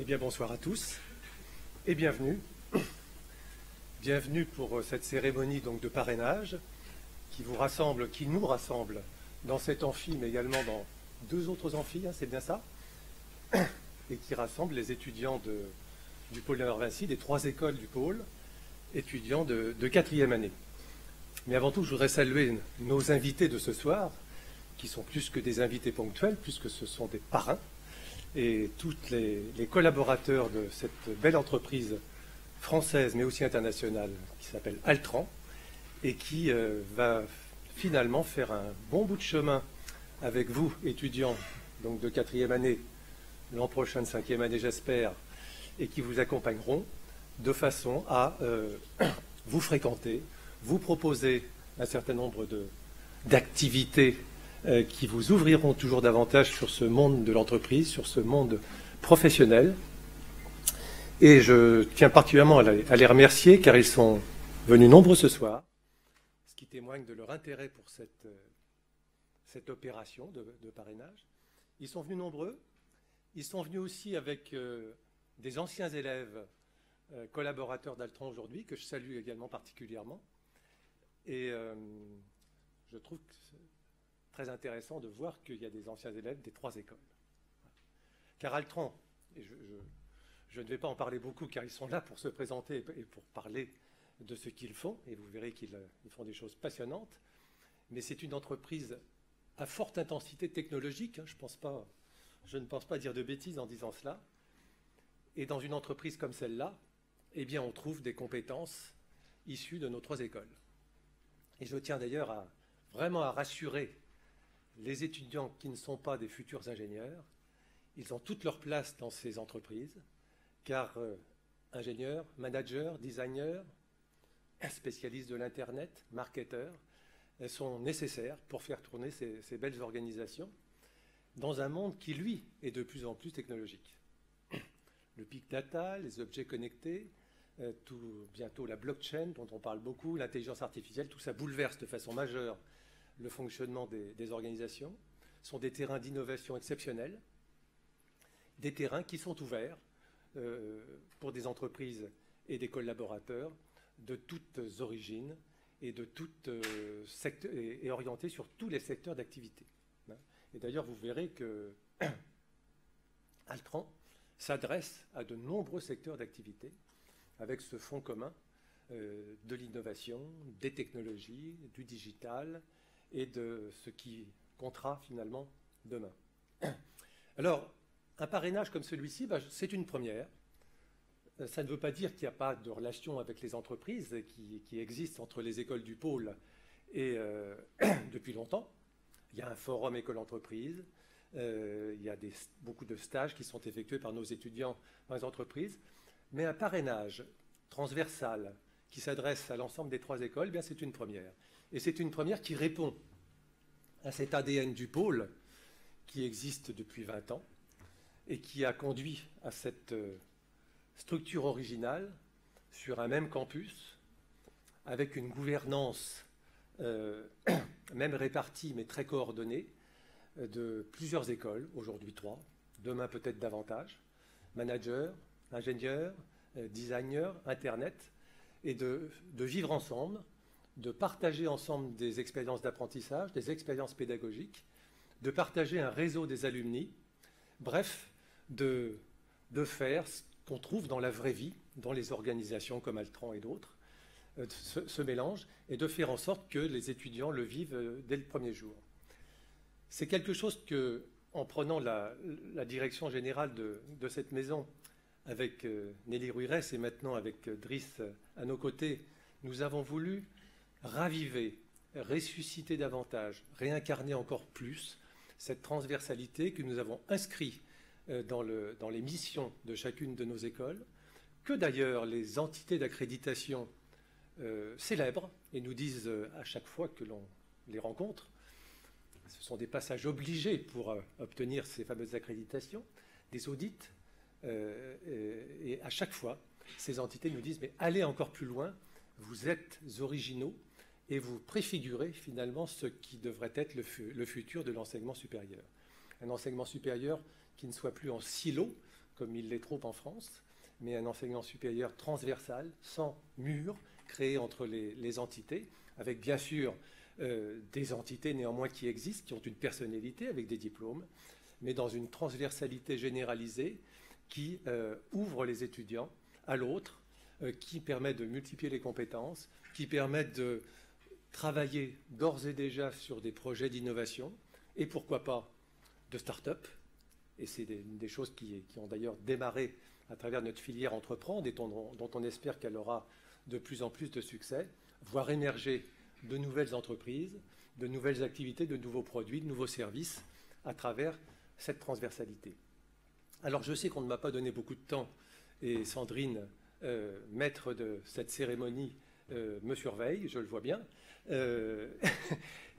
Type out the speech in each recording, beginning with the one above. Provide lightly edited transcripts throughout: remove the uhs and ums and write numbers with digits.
Eh bien, bonsoir à tous et bienvenue. Bienvenue pour cette cérémonie donc, de parrainage qui vous rassemble, qui nous rassemble dans cet amphi, mais également dans deux autres amphis, hein, c'est bien ça, et qui rassemble les étudiants du pôle Vinci, des trois écoles du pôle, étudiants de quatrième année. Mais avant tout, je voudrais saluer nos invités de ce soir, qui sont plus que des invités ponctuels, puisque ce sont des parrains, et tous les collaborateurs de cette belle entreprise française, mais aussi internationale, qui s'appelle Altran, et qui va finalement faire un bon bout de chemin avec vous, étudiants donc de quatrième année, l'an prochain de cinquième année, j'espère, et qui vous accompagneront de façon à vous fréquenter, vous proposer un certain nombre d'activités qui vous ouvriront toujours davantage sur ce monde de l'entreprise, sur ce monde professionnel. Et je tiens particulièrement à les remercier car ils sont venus nombreux ce soir, ce qui témoigne de leur intérêt pour cette opération de parrainage. Ils sont venus nombreux. Ils sont venus aussi avec des anciens élèves collaborateurs d'Altran aujourd'hui, que je salue également particulièrement. Et je trouve que c'est très intéressant de voir qu'il y a des anciens élèves des trois écoles. Car Altran, et je ne vais pas en parler beaucoup car ils sont là pour se présenter et pour parler de ce qu'ils font, et vous verrez qu'ils font des choses passionnantes, mais c'est une entreprise à forte intensité technologique, hein, je ne pense pas dire de bêtises en disant cela, et dans une entreprise comme celle-là, eh bien on trouve des compétences issues de nos trois écoles. Et je tiens d'ailleurs vraiment à rassurer les étudiants qui ne sont pas des futurs ingénieurs. Ils ont toute leur place dans ces entreprises, car ingénieurs, managers, designers, spécialistes de l'Internet, marketeurs, sont nécessaires pour faire tourner ces belles organisations dans un monde qui, lui, est de plus en plus technologique. Le big data, les objets connectés, bientôt la blockchain dont on parle beaucoup, l'intelligence artificielle, tout ça bouleverse de façon majeure le fonctionnement des organisations, sont des terrains d'innovation exceptionnels, des terrains qui sont ouverts pour des entreprises et des collaborateurs de toutes origines et et orientés sur tous les secteurs d'activité. Et d'ailleurs, vous verrez que Altran s'adresse à de nombreux secteurs d'activité avec ce fonds commun de l'innovation, des technologies, du digital et de ce qui comptera finalement demain. Alors, un parrainage comme celui-ci, c'est une première. Ça ne veut pas dire qu'il n'y a pas de relation avec les entreprises qui existent entre les écoles du pôle et depuis longtemps. Il y a un forum école-entreprise, il y a beaucoup de stages qui sont effectués par nos étudiants dans les entreprises, mais un parrainage transversal qui s'adresse à l'ensemble des trois écoles, bien c'est une première. Et c'est une première qui répond à cet ADN du pôle qui existe depuis 20 ans et qui a conduit à cette structure originale sur un même campus avec une gouvernance même répartie mais très coordonnée de plusieurs écoles, aujourd'hui 3, demain peut-être davantage, managers, ingénieurs, designers, Internet, et de vivre ensemble, de partager ensemble des expériences d'apprentissage, des expériences pédagogiques, de partager un réseau des alumni, bref, de faire ce qu'on trouve dans la vraie vie, dans les organisations comme Altran et d'autres, ce mélange, et de faire en sorte que les étudiants le vivent dès le premier jour. C'est quelque chose que, en prenant la direction générale de cette maison, avec Nelly Ruirez et maintenant avec Driss à nos côtés, nous avons voulu raviver, ressusciter davantage, réincarner encore plus cette transversalité que nous avons inscrite dans les missions de chacune de nos écoles, que d'ailleurs les entités d'accréditation célèbrent et nous disent à chaque fois que l'on les rencontre. Ce sont des passages obligés pour obtenir ces fameuses accréditations, des audits, et à chaque fois, ces entités nous disent « mais allez encore plus loin, vous êtes originaux et vous préfigurez finalement ce qui devrait être le futur de l'enseignement supérieur. » Un enseignement supérieur qui ne soit plus en silo, comme il l'est trop en France, mais un enseignement supérieur transversal, sans mur, créé entre les entités, avec bien sûr des entités néanmoins qui existent, qui ont une personnalité avec des diplômes, mais dans une transversalité généralisée qui ouvre les étudiants à l'autre, qui permet de multiplier les compétences, qui permet de travailler d'ores et déjà sur des projets d'innovation, et pourquoi pas de start-up. Et c'est des choses qui ont d'ailleurs démarré à travers notre filière Entreprendre et dont on espère qu'elle aura de plus en plus de succès, voir émerger de nouvelles entreprises, de nouvelles activités, de nouveaux produits, de nouveaux services à travers cette transversalité. Alors je sais qu'on ne m'a pas donné beaucoup de temps et Sandrine, maître de cette cérémonie, me surveille, je le vois bien.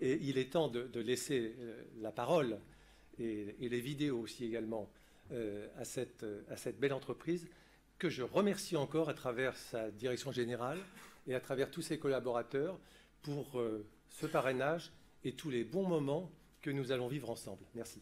Et il est temps de laisser la parole et les vidéos aussi également à cette belle entreprise que je remercie encore à travers sa direction générale et à travers tous ses collaborateurs pour ce parrainage et tous les bons moments que nous allons vivre ensemble. Merci.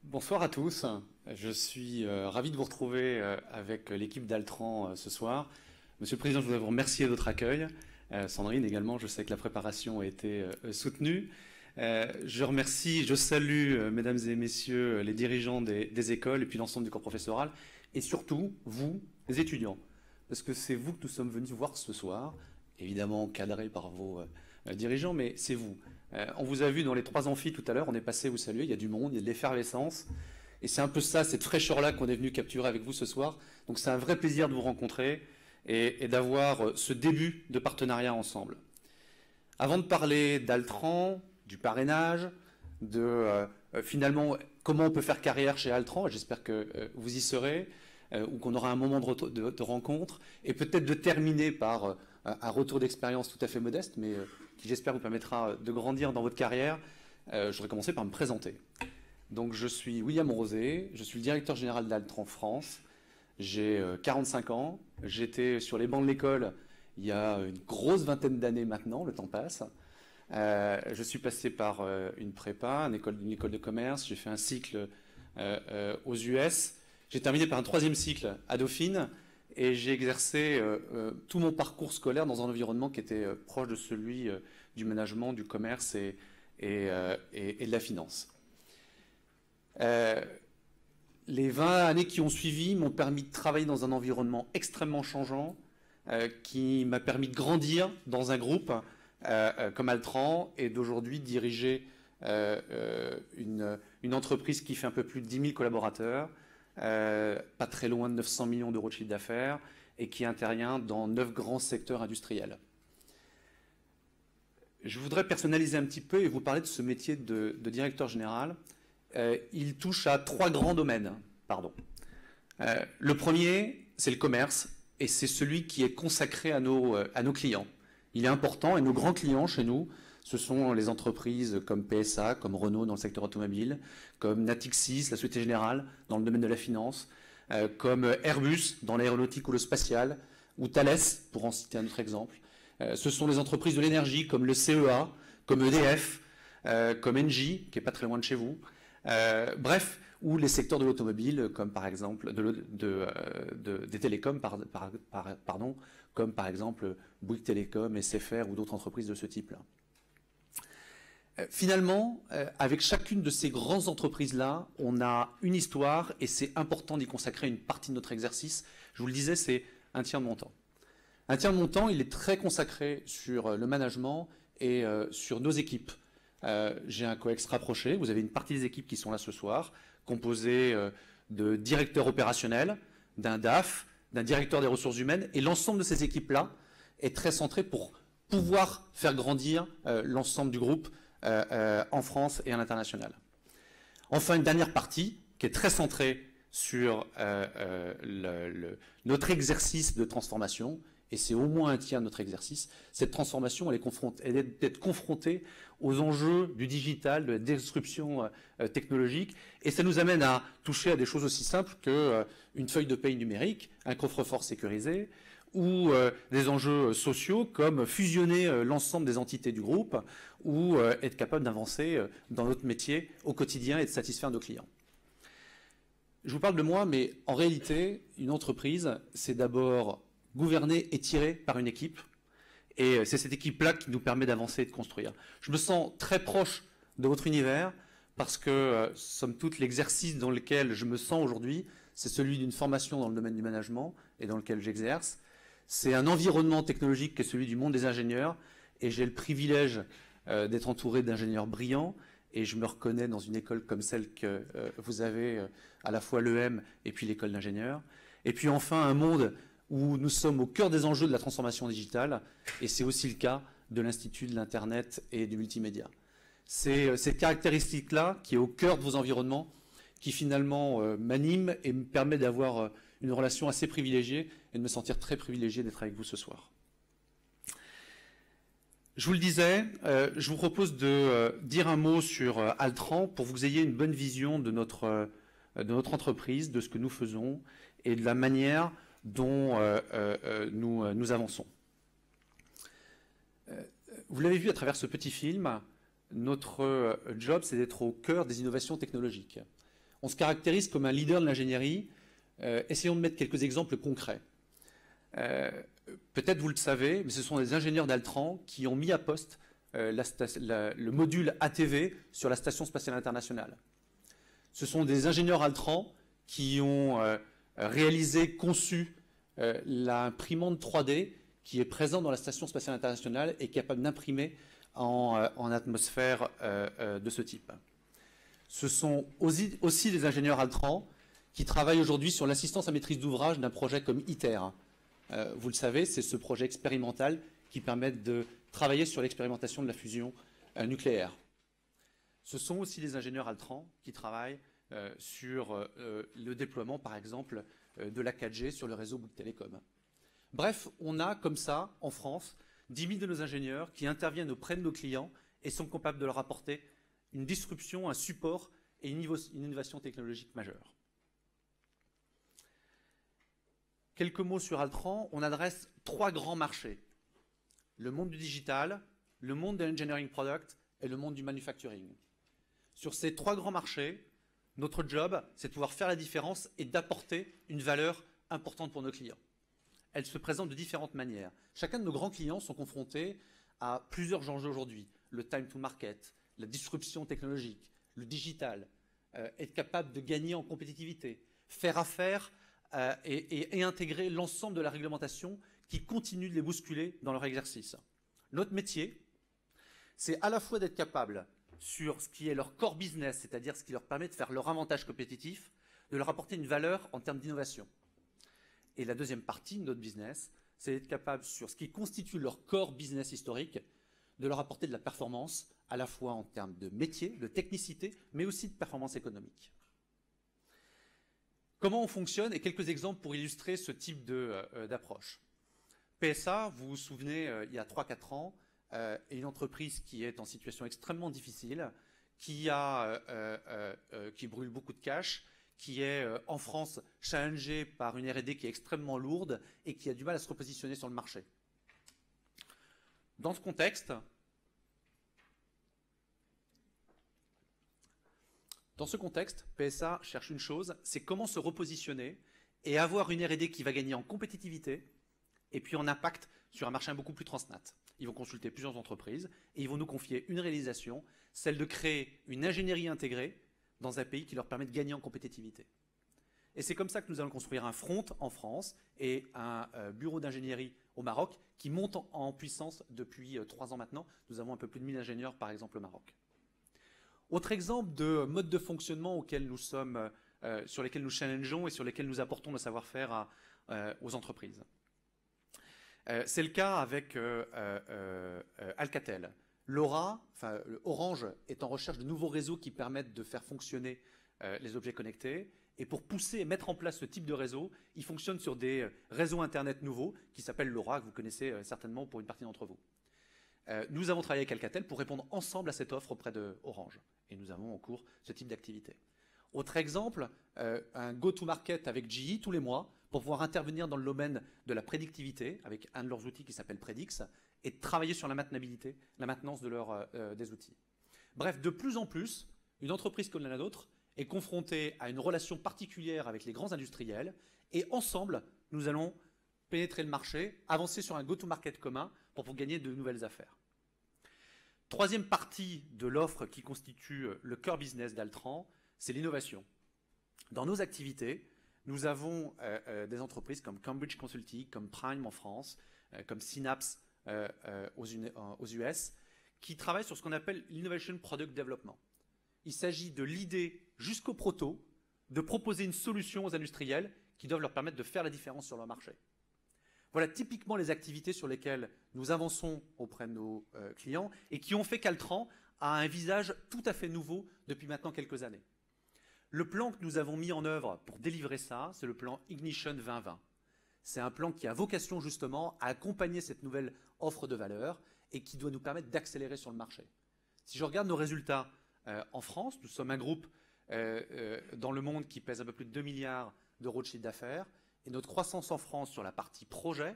Bonsoir à tous, je suis ravi de vous retrouver avec l'équipe d'Altran ce soir. Monsieur le Président, je voudrais vous remercier de votre accueil. Sandrine également, je sais que la préparation a été soutenue. Je salue, mesdames et messieurs, les dirigeants des écoles et puis l'ensemble du corps professoral, et surtout, vous, les étudiants, parce que c'est vous que nous sommes venus voir ce soir, évidemment encadrés par vos dirigeants, mais c'est vous. On vous a vu dans les 3 amphis tout à l'heure, on est passé vous saluer, il y a du monde, il y a de l'effervescence, et c'est un peu ça, cette fraîcheur-là qu'on est venu capturer avec vous ce soir. Donc c'est un vrai plaisir de vous rencontrer et d'avoir ce début de partenariat ensemble. Avant de parler d'Altran, du parrainage, de finalement comment on peut faire carrière chez Altran, j'espère que vous y serez, ou qu'on aura un moment de rencontre, et peut-être de terminer par un retour d'expérience tout à fait modeste, mais qui j'espère vous permettra de grandir dans votre carrière. Je voudrais commencer par me présenter. Donc je suis William Rosé, je suis le directeur général d'Altran France, j'ai 45 ans, j'étais sur les bancs de l'école il y a une grosse vingtaine d'années maintenant, le temps passe. Je suis passé par une prépa, une école de commerce, j'ai fait un cycle aux US, j'ai terminé par un 3e cycle à Dauphine et j'ai exercé tout mon parcours scolaire dans un environnement qui était proche de celui du management, du commerce et de la finance. Les 20 années qui ont suivi m'ont permis de travailler dans un environnement extrêmement changeant qui m'a permis de grandir dans un groupe comme Altran et d'aujourd'hui diriger une entreprise qui fait un peu plus de 10 000 collaborateurs, pas très loin de 900 millions d'euros de chiffre d'affaires et qui intervient dans 9 grands secteurs industriels. Je voudrais personnaliser un petit peu et vous parler de ce métier de directeur général. Il touche à 3 grands domaines. Pardon. Le premier, c'est le commerce, et c'est celui qui est consacré à nos clients. Il est important, et nos grands clients chez nous, ce sont les entreprises comme PSA, comme Renault dans le secteur automobile, comme Natixis, la Société Générale, dans le domaine de la finance, comme Airbus dans l'aéronautique ou le spatial, ou Thales, pour en citer un autre exemple. Ce sont les entreprises de l'énergie comme le CEA, comme EDF, comme Engie, qui n'est pas très loin de chez vous. Bref, ou les secteurs de l'automobile, comme par exemple des télécoms, pardon, comme par exemple Bouygues Télécom, SFR ou d'autres entreprises de ce type-là. Finalement, avec chacune de ces grandes entreprises-là, on a une histoire et c'est important d'y consacrer une partie de notre exercice. Je vous le disais, c'est un tiers de mon temps. Un tiers de mon temps, il est très consacré sur le management et sur nos équipes. J'ai un coex rapproché. Vous avez une partie des équipes qui sont là ce soir, composée de directeurs opérationnels, d'un DAF, d'un directeur des ressources humaines. Et l'ensemble de ces équipes-là est très centré pour pouvoir faire grandir l'ensemble du groupe en France et à l'international. Enfin, une dernière partie qui est très centrée sur notre exercice de transformation, et c'est au moins un tiers de notre exercice. Cette transformation, elle est d'être confrontée aux enjeux du digital, de la disruption technologique, et ça nous amène à toucher à des choses aussi simples qu'une feuille de paye numérique, un coffre-fort sécurisé, ou des enjeux sociaux comme fusionner l'ensemble des entités du groupe, ou être capable d'avancer dans notre métier au quotidien et de satisfaire nos clients. Je vous parle de moi, mais en réalité, une entreprise, c'est d'abord gouverné et tiré par une équipe. Et c'est cette équipe-là qui nous permet d'avancer et de construire. Je me sens très proche de votre univers parce que, somme toute, l'exercice dans lequel je me sens aujourd'hui, c'est celui d'une formation dans le domaine du management et dans lequel j'exerce. C'est un environnement technologique qui est celui du monde des ingénieurs. Et j'ai le privilège d'être entouré d'ingénieurs brillants. Et je me reconnais dans une école comme celle que vous avez, à la fois l'EM et puis l'école d'ingénieurs. Et puis enfin, un monde où nous sommes au cœur des enjeux de la transformation digitale, et c'est aussi le cas de l'Institut de l'Internet et du multimédia. C'est cette caractéristique-là qui est au cœur de vos environnements, qui finalement m'anime et me permet d'avoir une relation assez privilégiée et de me sentir très privilégié d'être avec vous ce soir. Je vous le disais, je vous propose de dire un mot sur Altran pour que vous ayez une bonne vision de notre entreprise, de ce que nous faisons et de la manière dont nous avançons. Vous l'avez vu à travers ce petit film, notre job, c'est d'être au cœur des innovations technologiques. On se caractérise comme un leader de l'ingénierie. Essayons de mettre quelques exemples concrets. Peut-être vous le savez, mais ce sont des ingénieurs d'Altran qui ont mis à poste le module ATV sur la Station spatiale internationale. Ce sont des ingénieurs Altran qui ont réalisé, conçu l'imprimante 3D qui est présente dans la Station spatiale internationale et capable d'imprimer en atmosphère de ce type. Ce sont aussi des ingénieurs Altran qui travaillent aujourd'hui sur l'assistance à maîtrise d'ouvrage d'un projet comme ITER. Vous le savez, c'est ce projet expérimental qui permet de travailler sur l'expérimentation de la fusion nucléaire. Ce sont aussi des ingénieurs Altran qui travaillent sur le déploiement, par exemple, de la 4G sur le réseau Bouygues Télécom. Bref, on a comme ça, en France, 10 000 de nos ingénieurs qui interviennent auprès de nos clients et sont capables de leur apporter une disruption, un support et une innovation technologique majeure. Quelques mots sur Altran. On adresse 3 grands marchés. Le monde du digital, le monde de l'engineering product et le monde du manufacturing. Sur ces 3 grands marchés, notre job, c'est de pouvoir faire la différence et d'apporter une valeur importante pour nos clients. Elle se présente de différentes manières. Chacun de nos grands clients sont confrontés à plusieurs enjeux aujourd'hui. Le time to market, la disruption technologique, le digital, être capable de gagner en compétitivité, faire affaire et intégrer l'ensemble de la réglementation qui continue de les bousculer dans leur exercice. Notre métier, c'est à la fois d'être capable sur ce qui est leur core business, c'est-à-dire ce qui leur permet de faire leur avantage compétitif, de leur apporter une valeur en termes d'innovation. Et la deuxième partie de notre business, c'est d'être capable sur ce qui constitue leur core business historique, de leur apporter de la performance, à la fois en termes de métier, de technicité, mais aussi de performance économique. Comment on fonctionne et quelques exemples pour illustrer ce type d'approche. PSA, vous vous souvenez, il y a 3-4 ans, est une entreprise qui est en situation extrêmement difficile, qui brûle beaucoup de cash, qui est en France challengée par une R&D qui est extrêmement lourde et qui a du mal à se repositionner sur le marché. Dans ce contexte, PSA cherche une chose, c'est comment se repositionner et avoir une R&D qui va gagner en compétitivité et puis en impact sur un marché beaucoup plus transnat. Ils vont consulter plusieurs entreprises et ils vont nous confier une réalisation, celle de créer une ingénierie intégrée dans un pays qui leur permet de gagner en compétitivité. Et c'est comme ça que nous allons construire un front en France et un bureau d'ingénierie au Maroc qui monte en puissance depuis 3 ans maintenant. Nous avons un peu plus de 1000 ingénieurs, par exemple, au Maroc. Autre exemple de mode de fonctionnement sur lesquels nous challengeons et sur lesquels nous apportons le savoir-faire aux entreprises. C'est le cas avec Alcatel. Orange est en recherche de nouveaux réseaux qui permettent de faire fonctionner les objets connectés. Et pour pousser et mettre en place ce type de réseau, il fonctionne sur des réseaux Internet nouveaux qui s'appellent LoRa, que vous connaissez certainement pour une partie d'entre vous. Nous avons travaillé avec Alcatel pour répondre ensemble à cette offre auprès de Orange. Et nous avons en cours ce type d'activité. Autre exemple, un go-to-market avec GE tous les mois pour pouvoir intervenir dans le domaine de la prédictivité avec un de leurs outils qui s'appelle Predix et travailler sur la maintenabilité, la maintenance des outils. Bref, de plus en plus, une entreprise comme la nôtre est confrontée à une relation particulière avec les grands industriels et ensemble, nous allons pénétrer le marché, avancer sur un go-to-market commun pour gagner de nouvelles affaires. Troisième partie de l'offre qui constitue le cœur business d'Altran, c'est l'innovation. Dans nos activités, nous avons des entreprises comme Cambridge Consulting, comme Prime en France, comme Synapse aux US, qui travaillent sur ce qu'on appelle l'Innovation Product Development. Il s'agit de l'idée jusqu'au proto, de proposer une solution aux industriels qui doivent leur permettre de faire la différence sur leur marché. Voilà typiquement les activités sur lesquelles nous avançons auprès de nos clients et qui ont fait qu'Altran a un visage tout à fait nouveau depuis maintenant quelques années. Le plan que nous avons mis en œuvre pour délivrer ça, c'est le plan Ignition 2020. C'est un plan qui a vocation justement à accompagner cette nouvelle offre de valeur et qui doit nous permettre d'accélérer sur le marché. Si je regarde nos résultats en France, nous sommes un groupe dans le monde qui pèse un peu plus de 2 milliards d'euros de chiffre d'affaires et notre croissance en France sur la partie projet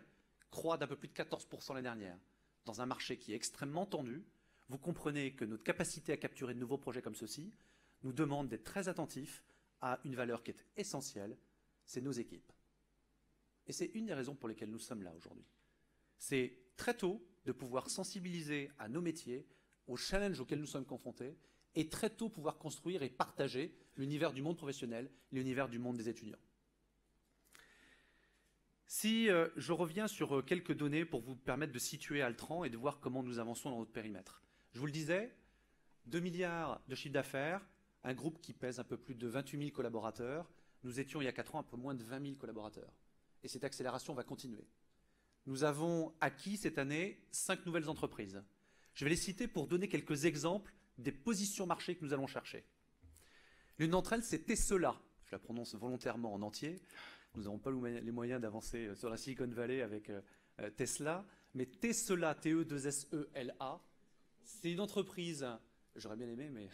croît d'un peu plus de 14% l'année dernière. Dans un marché qui est extrêmement tendu, vous comprenez que notre capacité à capturer de nouveaux projets comme ceux-ci nous demande d'être très attentifs à une valeur qui est essentielle, c'est nos équipes. Et c'est une des raisons pour lesquelles nous sommes là aujourd'hui. C'est très tôt de pouvoir sensibiliser à nos métiers, aux challenges auxquels nous sommes confrontés, et très tôt pouvoir construire et partager l'univers du monde professionnel, l'univers du monde des étudiants. Si je reviens sur quelques données pour vous permettre de situer Altran et de voir comment nous avançons dans notre périmètre. Je vous le disais, 2 milliards de chiffre d'affaires, un groupe qui pèse un peu plus de 28 000 collaborateurs. Nous étions il y a 4 ans un peu moins de 20 000 collaborateurs. Et cette accélération va continuer. Nous avons acquis cette année 5 nouvelles entreprises. Je vais les citer pour donner quelques exemples des positions marché que nous allons chercher. L'une d'entre elles, c'est Tesla. Je la prononce volontairement en entier. Nous n'avons pas les moyens d'avancer sur la Silicon Valley avec Tesla. Mais Tesla, T-E-2-S-E-L-A, c'est une entreprise, j'aurais bien aimé, mais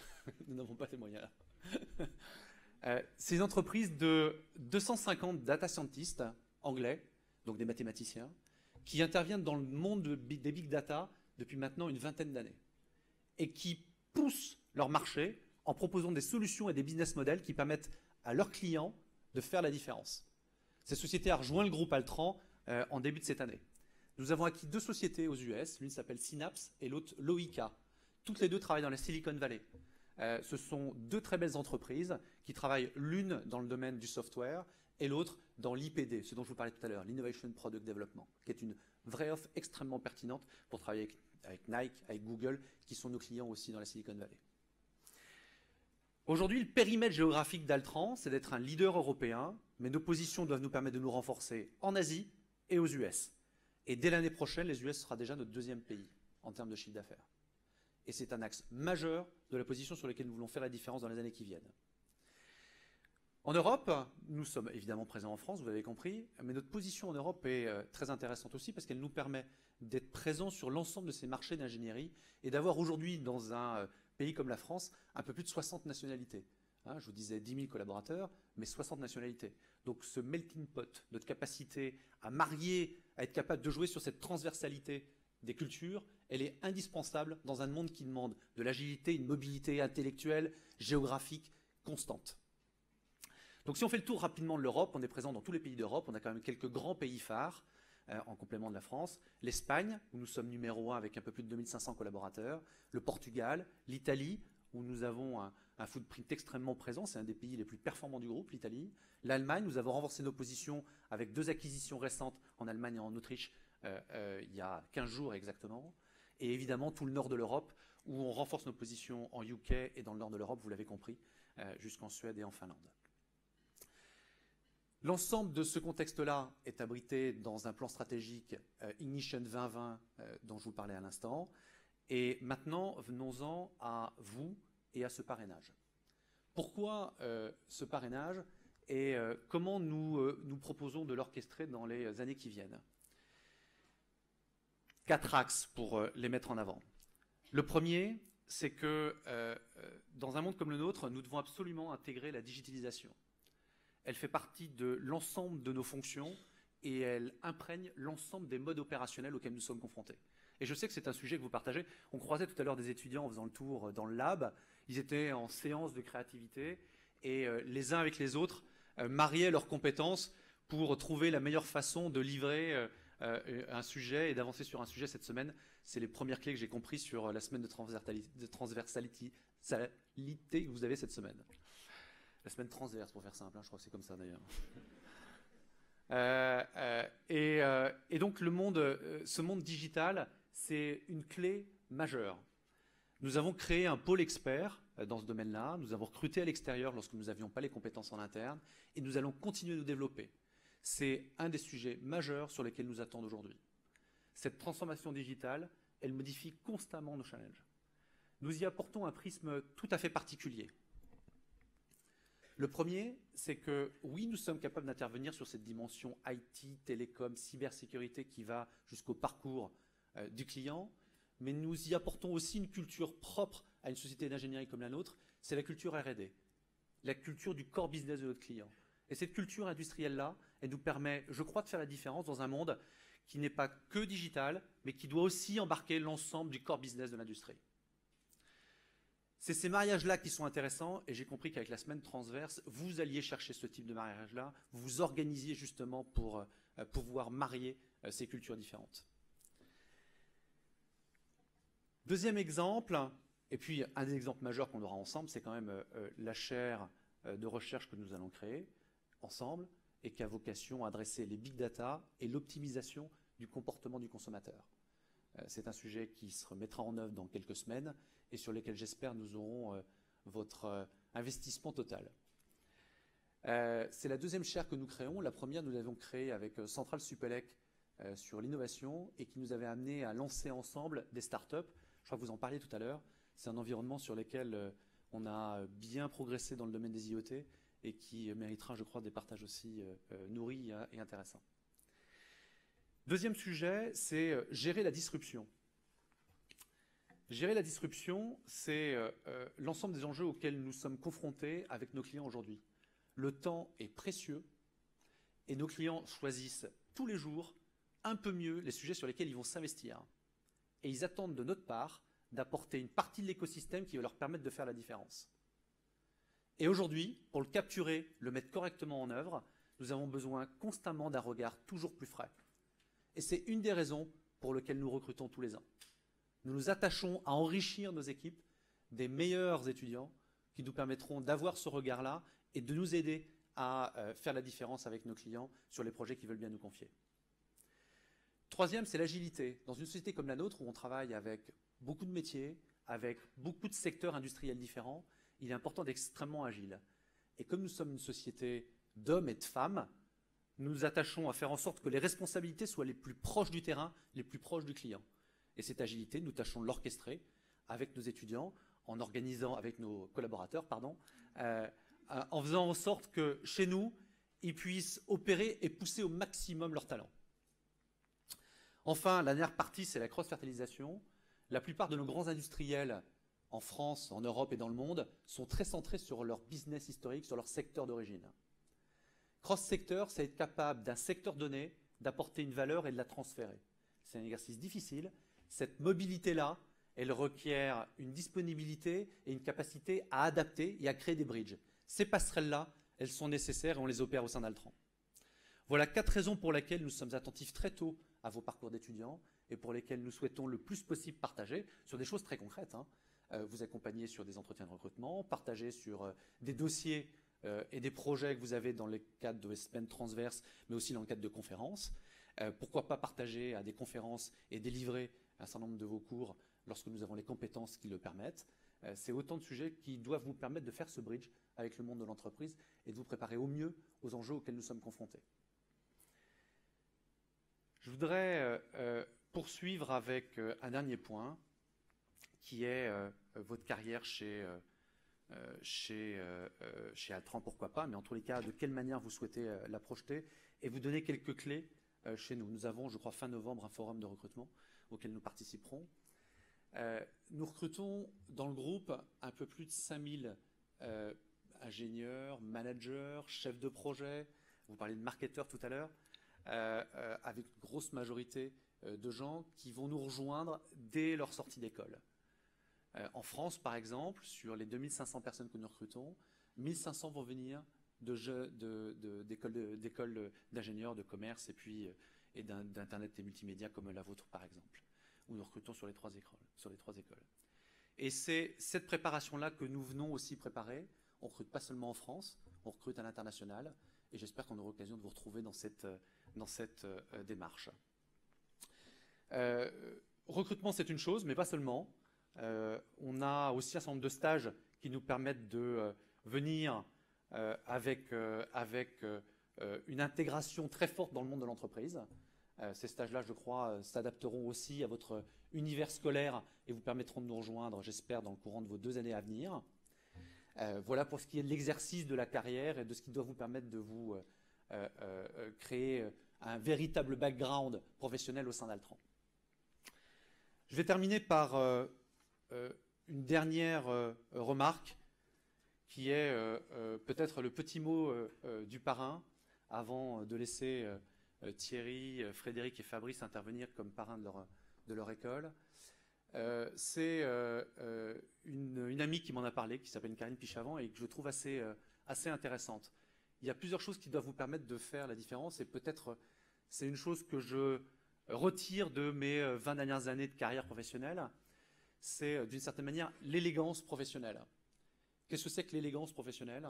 nous n'avons pas les moyens là. C'est une entreprise de 250 data scientists anglais, donc des mathématiciens, qui interviennent dans le monde des big data depuis maintenant une vingtaine d'années et qui poussent leur marché en proposant des solutions et des business models qui permettent à leurs clients de faire la différence. Cette société a rejoint le groupe Altran en début de cette année. Nous avons acquis 2 sociétés aux US, l'une s'appelle Synapse et l'autre Loica. Toutes les 2 travaillent dans la Silicon Valley. Ce sont 2 très belles entreprises qui travaillent l'une dans le domaine du software et l'autre dans l'IPD, ce dont je vous parlais tout à l'heure, l'Innovation Product Development, qui est une vraie offre extrêmement pertinente pour travailler avec Nike, avec Google, qui sont nos clients aussi dans la Silicon Valley. Aujourd'hui, le périmètre géographique d'Altran, c'est d'être un leader européen, mais nos positions doivent nous permettre de nous renforcer en Asie et aux US. Et dès l'année prochaine, les US sera déjà notre 2e pays en termes de chiffre d'affaires. Et c'est un axe majeur de la position sur laquelle nous voulons faire la différence dans les années qui viennent. En Europe, nous sommes évidemment présents en France, vous l'avez compris, mais notre position en Europe est très intéressante aussi parce qu'elle nous permet d'être présents sur l'ensemble de ces marchés d'ingénierie et d'avoir aujourd'hui, dans un pays comme la France, un peu plus de 60 nationalités. Je vous disais 10 000 collaborateurs, mais 60 nationalités. Donc ce melting pot, notre capacité à marier, à être capable de jouer sur cette transversalité des cultures, elle est indispensable dans un monde qui demande de l'agilité, une mobilité intellectuelle, géographique, constante. Donc si on fait le tour rapidement de l'Europe, on est présent dans tous les pays d'Europe, on a quand même quelques grands pays phares, en complément de la France, l'Espagne, où nous sommes numéro 1 avec un peu plus de 2500 collaborateurs, le Portugal, l'Italie, où nous avons un footprint extrêmement présent, c'est un des pays les plus performants du groupe, l'Italie, l'Allemagne, nous avons renforcé nos positions avec 2 acquisitions récentes en Allemagne et en Autriche il y a 15 jours exactement, et évidemment tout le nord de l'Europe, où on renforce nos positions en UK et dans le nord de l'Europe, vous l'avez compris, jusqu'en Suède et en Finlande. L'ensemble de ce contexte-là est abrité dans un plan stratégique Ignition 2020 dont je vous parlais à l'instant. Et maintenant, venons-en à vous et à ce parrainage. Pourquoi ce parrainage et comment nous proposons de l'orchestrer dans les années qui viennent? 4 axes pour les mettre en avant. Le premier, c'est que dans un monde comme le nôtre, nous devons absolument intégrer la digitalisation. Elle fait partie de l'ensemble de nos fonctions et elle imprègne l'ensemble des modes opérationnels auxquels nous sommes confrontés. Et je sais que c'est un sujet que vous partagez. On croisait tout à l'heure des étudiants en faisant le tour dans le lab. Ils étaient en séance de créativité et les uns avec les autres mariaient leurs compétences pour trouver la meilleure façon de livrer un sujet et d'avancer sur un sujet cette semaine. C'est les premières clés que j'ai comprises sur la semaine de transversalité que vous avez cette semaine. La semaine transverse, pour faire simple, je crois que c'est comme ça d'ailleurs. Et donc ce monde digital, c'est une clé majeure. Nous avons créé un pôle expert dans ce domaine-là, nous avons recruté à l'extérieur lorsque nous n'avions pas les compétences en interne, et nous allons continuer de nous développer. C'est un des sujets majeurs sur lesquels nous attendons aujourd'hui. Cette transformation digitale, elle modifie constamment nos challenges. Nous y apportons un prisme tout à fait particulier. Le premier, c'est que oui, nous sommes capables d'intervenir sur cette dimension IT, télécom, cybersécurité qui va jusqu'au parcours du client, mais nous y apportons aussi une culture propre à une société d'ingénierie comme la nôtre, c'est la culture R&D, la culture du core business de notre client. Et cette culture industrielle-là, elle nous permet, je crois, de faire la différence dans un monde qui n'est pas que digital, mais qui doit aussi embarquer l'ensemble du core business de l'industrie. C'est ces mariages-là qui sont intéressants, et j'ai compris qu'avec la semaine transverse, vous alliez chercher ce type de mariage-là, vous vous organisiez justement pour pouvoir marier ces cultures différentes. Deuxième exemple, et puis un des exemples majeurs qu'on aura ensemble, c'est quand même la chaire de recherche que nous allons créer ensemble, et qui a vocation à adresser les big data et l'optimisation du comportement du consommateur. C'est un sujet qui se remettra en œuvre dans quelques semaines et sur lequel j'espère nous aurons votre investissement total. C'est la deuxième chaire que nous créons. La première, nous l'avons créée avec Centrale Supélec sur l'innovation et qui nous avait amené à lancer ensemble des startups. Je crois que vous en parliez tout à l'heure. C'est un environnement sur lequel on a bien progressé dans le domaine des IoT et qui méritera, je crois, des partages aussi nourris et intéressants. Deuxième sujet, c'est gérer la disruption. Gérer la disruption, c'est l'ensemble des enjeux auxquels nous sommes confrontés avec nos clients aujourd'hui. Le temps est précieux et nos clients choisissent tous les jours un peu mieux les sujets sur lesquels ils vont s'investir. Et ils attendent de notre part d'apporter une partie de l'écosystème qui va leur permettre de faire la différence. Et aujourd'hui, pour le capturer, le mettre correctement en œuvre, nous avons besoin constamment d'un regard toujours plus frais. Et c'est une des raisons pour lesquelles nous recrutons tous les ans. Nous nous attachons à enrichir nos équipes des meilleurs étudiants qui nous permettront d'avoir ce regard-là et de nous aider à faire la différence avec nos clients sur les projets qu'ils veulent bien nous confier. Troisième, c'est l'agilité. Dans une société comme la nôtre, où on travaille avec beaucoup de métiers, avec beaucoup de secteurs industriels différents, il est important d'être extrêmement agile. Et comme nous sommes une société d'hommes et de femmes, nous nous attachons à faire en sorte que les responsabilités soient les plus proches du terrain, les plus proches du client. Et cette agilité, nous tâchons de l'orchestrer avec nos étudiants, en organisant, avec nos collaborateurs, pardon, en faisant en sorte que chez nous, ils puissent opérer et pousser au maximum leur talent. Enfin, la dernière partie, c'est la cross-fertilisation. La plupart de nos grands industriels en France, en Europe et dans le monde sont très centrés sur leur business historique, sur leur secteur d'origine. Cross-secteur, c'est être capable d'un secteur donné d'apporter une valeur et de la transférer. C'est un exercice difficile. Cette mobilité-là, elle requiert une disponibilité et une capacité à adapter et à créer des bridges. Ces passerelles-là, elles sont nécessaires et on les opère au sein d'Altran. Voilà 4 raisons pour lesquelles nous sommes attentifs très tôt à vos parcours d'étudiants et pour lesquelles nous souhaitons le plus possible partager sur des choses très concrètes. Vous accompagner sur des entretiens de recrutement, partager sur des dossiers et des projets que vous avez dans le cadre de semaines transverses, mais aussi dans le cadre de conférences. Pourquoi pas partager à des conférences et délivrer un certain nombre de vos cours lorsque nous avons les compétences qui le permettent. C'est autant de sujets qui doivent vous permettre de faire ce bridge avec le monde de l'entreprise et de vous préparer au mieux aux enjeux auxquels nous sommes confrontés. Je voudrais poursuivre avec un dernier point qui est votre carrière chez Altran, pourquoi pas, mais en tous les cas, de quelle manière vous souhaitez la projeter et vous donner quelques clés chez nous. Nous avons, je crois, fin novembre, un forum de recrutement auquel nous participerons. Nous recrutons dans le groupe un peu plus de 5000 ingénieurs, managers, chefs de projet. Vous parliez de marketeurs tout à l'heure, avec une grosse majorité de gens qui vont nous rejoindre dès leur sortie d'école. En France, par exemple, sur les 2500 personnes que nous recrutons, 1500 vont venir d'écoles d'ingénieurs, de commerce et d'Internet et multimédia comme la vôtre, par exemple, où nous recrutons sur les 3 écoles. Et c'est cette préparation-là que nous venons aussi préparer. On ne recrute pas seulement en France, on recrute à l'international. Et j'espère qu'on aura l'occasion de vous retrouver dans cette démarche. Recrutement, c'est une chose, mais pas seulement. On a aussi un certain nombre de stages qui nous permettent de venir avec une intégration très forte dans le monde de l'entreprise. Ces stages-là, je crois, s'adapteront aussi à votre univers scolaire et vous permettront de nous rejoindre, j'espère, dans le courant de vos 2 années à venir. Voilà pour ce qui est de l'exercice de la carrière et de ce qui doit vous permettre de vous créer un véritable background professionnel au sein d'Altran. Je vais terminer par une dernière remarque qui est peut-être le petit mot du parrain avant de laisser Thierry, Frédéric et Fabrice intervenir comme parrains de leur école. C'est une amie qui m'en a parlé, qui s'appelle Karine Pichavant et que je trouve assez intéressante. Il y a plusieurs choses qui doivent vous permettre de faire la différence et peut-être c'est une chose que je retire de mes 20 dernières années de carrière professionnelle, c'est d'une certaine manière l'élégance professionnelle. Qu'est-ce que c'est que l'élégance professionnelle?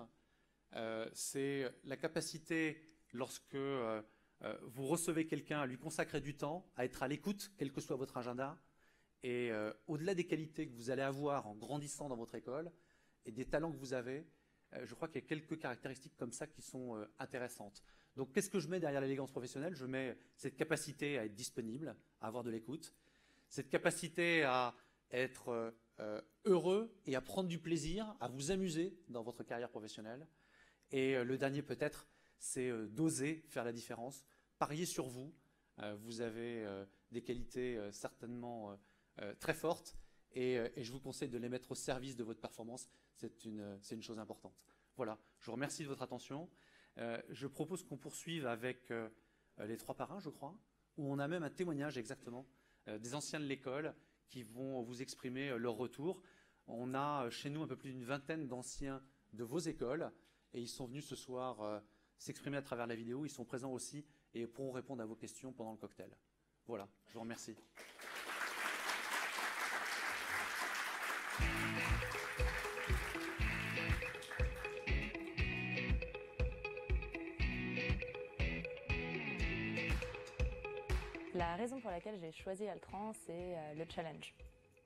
C'est la capacité, lorsque vous recevez quelqu'un, à lui consacrer du temps, à être à l'écoute, quel que soit votre agenda, et au-delà des qualités que vous allez avoir en grandissant dans votre école et des talents que vous avez, je crois qu'il y a quelques caractéristiques comme ça qui sont intéressantes. Donc, qu'est-ce que je mets derrière l'élégance professionnelle? Je mets cette capacité à être disponible, à avoir de l'écoute, cette capacité à être heureux et à prendre du plaisir, à vous amuser dans votre carrière professionnelle. Et le dernier peut-être, c'est d'oser faire la différence, parier sur vous. Vous avez des qualités certainement très fortes et je vous conseille de les mettre au service de votre performance. C'est une chose importante. Voilà, je vous remercie de votre attention. Je propose qu'on poursuive avec les 3 parrains, je crois, où on a même un témoignage exactement des anciens de l'école qui vont vous exprimer leur retour. On a chez nous un peu plus d'une vingtaine d'anciens de vos écoles et ils sont venus ce soir s'exprimer à travers la vidéo. Ils sont présents aussi et pourront répondre à vos questions pendant le cocktail. Voilà, je vous remercie. La raison pour laquelle j'ai choisi Altran, c'est le challenge.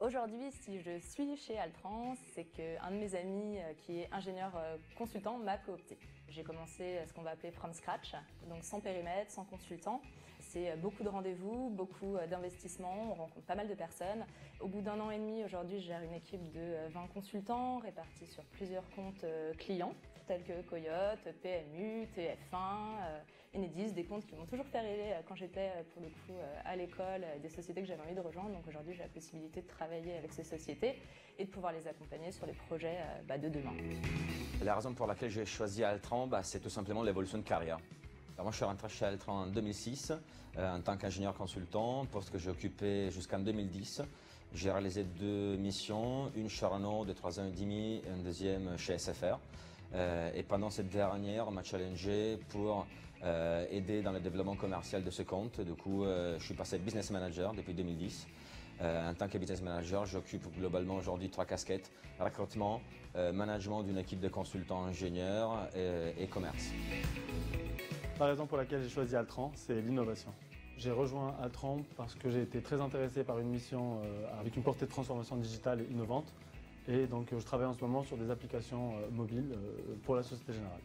Aujourd'hui, si je suis chez Altran, c'est qu'un de mes amis qui est ingénieur consultant m'a coopté. J'ai commencé ce qu'on va appeler from scratch, donc sans périmètre, sans consultant. C'est beaucoup de rendez-vous, beaucoup d'investissements, on rencontre pas mal de personnes. Au bout d'1 an et demi, aujourd'hui, je gère une équipe de 20 consultants répartis sur plusieurs comptes clients, tels que Coyote, PMU, TF1, Enedis, des comptes qui m'ont toujours fait rêver quand j'étais pour le coup à l'école, des sociétés que j'avais envie de rejoindre. Donc aujourd'hui, j'ai la possibilité de travailler avec ces sociétés et de pouvoir les accompagner sur les projets de demain. La raison pour laquelle j'ai choisi Altran, c'est tout simplement l'évolution de carrière. Alors moi, je suis rentré chez Altran en 2006 en tant qu'ingénieur consultant, poste que j'ai occupé jusqu'en 2010. J'ai réalisé 2 missions, une chez Renault de 3 ans et demi et une deuxième chez SFR. Et pendant cette dernière, on m'a challengé pour aider dans le développement commercial de ce compte. Du coup, je suis passé business manager depuis 2010. En tant que business manager, j'occupe globalement aujourd'hui 3 casquettes: recrutement, management d'une équipe de consultants ingénieurs et commerce. La raison pour laquelle j'ai choisi Altran, c'est l'innovation. J'ai rejoint Altran parce que j'ai été très intéressé par une mission avec une portée de transformation digitale et innovante. Et donc je travaille en ce moment sur des applications mobiles pour la Société Générale.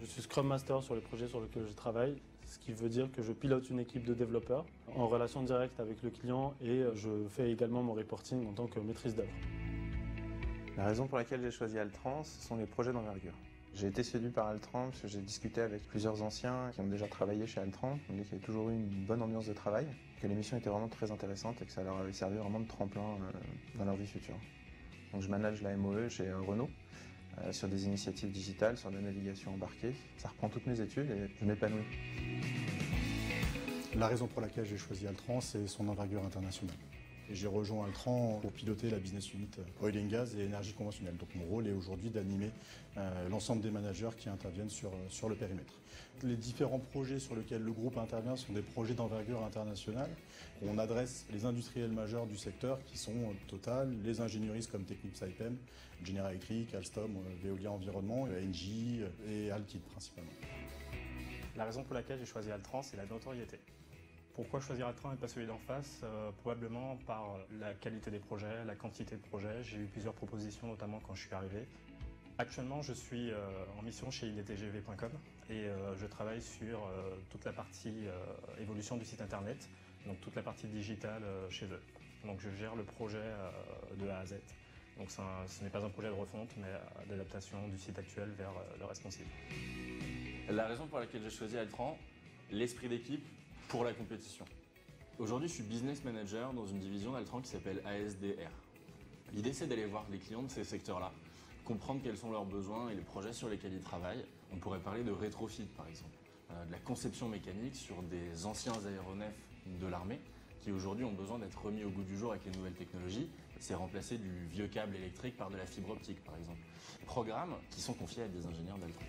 Je suis Scrum Master sur les projets sur lesquels je travaille, ce qui veut dire que je pilote une équipe de développeurs en relation directe avec le client et je fais également mon reporting en tant que maîtrise d'œuvre. La raison pour laquelle j'ai choisi Altran, ce sont les projets d'envergure. J'ai été séduit par Altran parce que j'ai discuté avec plusieurs anciens qui ont déjà travaillé chez Altran. Ils m'ont dit qu'il y avait toujours eu une bonne ambiance de travail, que les missions étaient vraiment très intéressantes et que ça leur avait servi vraiment de tremplin dans leur vie future. Donc je manage la MOE chez Renault sur des initiatives digitales, sur la navigation embarquée. Ça reprend toutes mes études et je m'épanouis. La raison pour laquelle j'ai choisi Altran, c'est son envergure internationale. Et j'ai rejoint Altran pour piloter la business unit Oil and Gas et énergie conventionnelle. Donc mon rôle est aujourd'hui d'animer l'ensemble des managers qui interviennent sur le périmètre. Les différents projets sur lesquels le groupe intervient sont des projets d'envergure internationale. On adresse les industriels majeurs du secteur qui sont Total, les ingénieristes comme Technip Saipem, General Electric, Alstom, Veolia Environnement, Engie et Alkid principalement. La raison pour laquelle j'ai choisi Altran, c'est la notoriété. Pourquoi choisir Altran et pas celui d'en face? Probablement par la qualité des projets, la quantité de projets. J'ai eu plusieurs propositions, notamment quand je suis arrivé. Actuellement, je suis en mission chez idtgv.com et je travaille sur toute la partie évolution du site internet, donc toute la partie digitale chez eux. Donc je gère le projet de A à Z. Donc ce n'est pas un projet de refonte, mais d'adaptation du site actuel vers le responsive. La raison pour laquelle j'ai choisi Altran, l'esprit d'équipe pour la compétition. Aujourd'hui, je suis business manager dans une division d'Altran qui s'appelle ASDR. L'idée, c'est d'aller voir les clients de ces secteurs-là, comprendre quels sont leurs besoins et les projets sur lesquels ils travaillent. On pourrait parler de rétrofit, par exemple, de la conception mécanique sur des anciens aéronefs de l'armée qui aujourd'hui ont besoin d'être remis au goût du jour avec les nouvelles technologies. C'est remplacer du vieux câble électrique par de la fibre optique, par exemple. Programmes qui sont confiés à des ingénieurs d'Altran.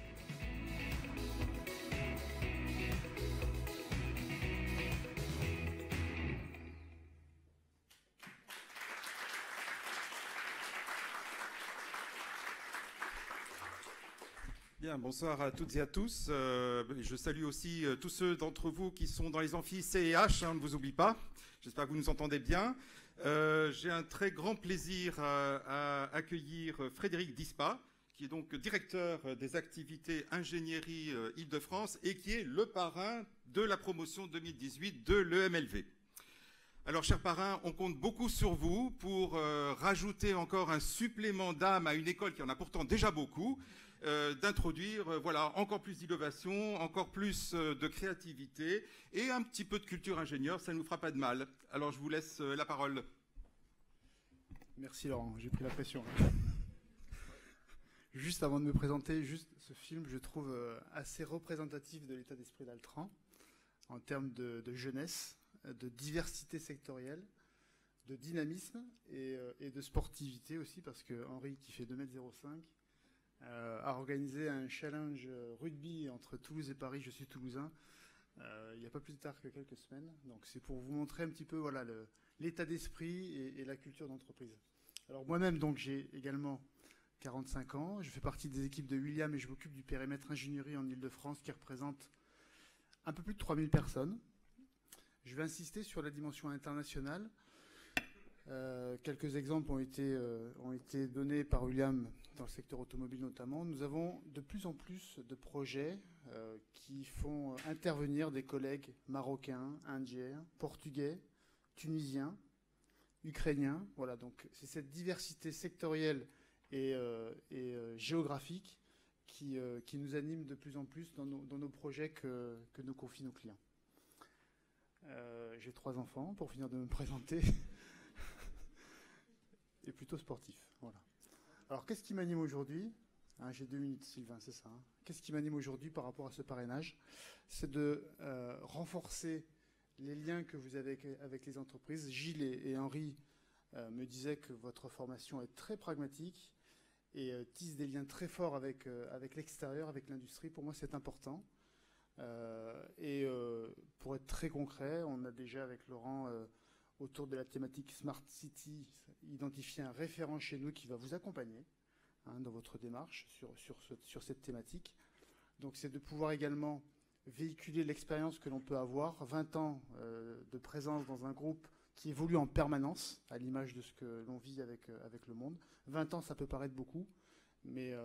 Bien, bonsoir à toutes et à tous. Je salue aussi tous ceux d'entre vous qui sont dans les amphis CEH, on ne vous oublie pas. J'espère que vous nous entendez bien. J'ai un très grand plaisir à accueillir Frédéric Dispa, qui est donc directeur des activités ingénierie Île-de-France et qui est le parrain de la promotion 2018 de l'EMLV. Alors, chers parrains, on compte beaucoup sur vous pour rajouter encore un supplément d'âme à une école qui en a pourtant déjà beaucoup, d'introduire encore plus d'innovation, encore plus de créativité et un petit peu de culture ingénieure, ça ne nous fera pas de mal. Alors, je vous laisse la parole. Merci Laurent, j'ai pris la pression. Juste avant de me présenter, ce film, je trouve assez représentatif de l'état d'esprit d'Altran en termes de jeunesse, de diversité sectorielle, de dynamisme et de sportivité aussi, parce que Henri, qui fait 2,05 m, a organisé un challenge rugby entre Toulouse et Paris. Je suis toulousain. Il n'y a pas plus tard que quelques semaines. Donc c'est pour vous montrer un petit peu l'état d'esprit et la culture d'entreprise. Alors moi-même, donc j'ai également 45 ans. Je fais partie des équipes de William et je m'occupe du périmètre ingénierie en Île-de-France qui représente un peu plus de 3000 personnes. Je vais insister sur la dimension internationale quelques exemples ont été donnés par William dans le secteur automobile notamment. Nous avons de plus en plus de projets qui font intervenir des collègues marocains, indiens, portugais, tunisiens, ukrainiens. Voilà, donc c'est cette diversité sectorielle et géographique qui nous anime de plus en plus dans nos projets que nous confient nos clients. J'ai 3 enfants, pour finir de me présenter, et plutôt sportif. Voilà. Alors, qu'est-ce qui m'anime aujourd'hui? J'ai 2 minutes, Sylvain, c'est ça. Qu'est-ce qui m'anime aujourd'hui par rapport à ce parrainage? C'est de renforcer les liens que vous avez avec les entreprises. Gilles et Henri me disaient que votre formation est très pragmatique et tisse des liens très forts avec l'extérieur, avec l'industrie. Pour moi, c'est important. Pour être très concret, on a déjà avec Laurent, autour de la thématique Smart City, identifié un référent chez nous qui va vous accompagner dans votre démarche sur cette thématique. Donc c'est de pouvoir également véhiculer l'expérience que l'on peut avoir, 20 ans de présence dans un groupe qui évolue en permanence, à l'image de ce que l'on vit avec le monde. 20 ans, ça peut paraître beaucoup, mais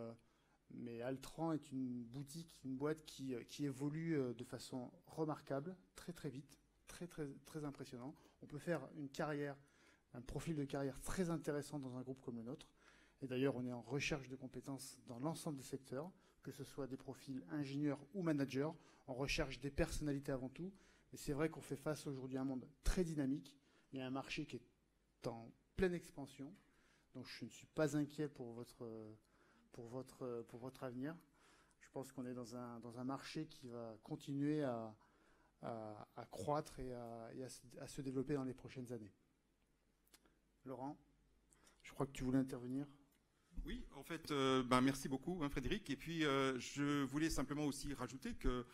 Altran est une boutique, une boîte qui évolue de façon remarquable, très très vite, très très très impressionnant. On peut faire une carrière, un profil de carrière très intéressant dans un groupe comme le nôtre. Et d'ailleurs, on est en recherche de compétences dans l'ensemble des secteurs, que ce soit des profils ingénieurs ou managers. On recherche des personnalités avant tout. Et c'est vrai qu'on fait face aujourd'hui à un monde très dynamique. Il y a un marché qui est en pleine expansion. Donc je ne suis pas inquiet pour votre avenir. Je pense qu'on est dans un marché qui va continuer à croître et à se développer dans les prochaines années. Laurent, je crois que tu voulais intervenir. Oui, en fait, merci beaucoup, Frédéric. Et puis, je voulais simplement aussi rajouter que,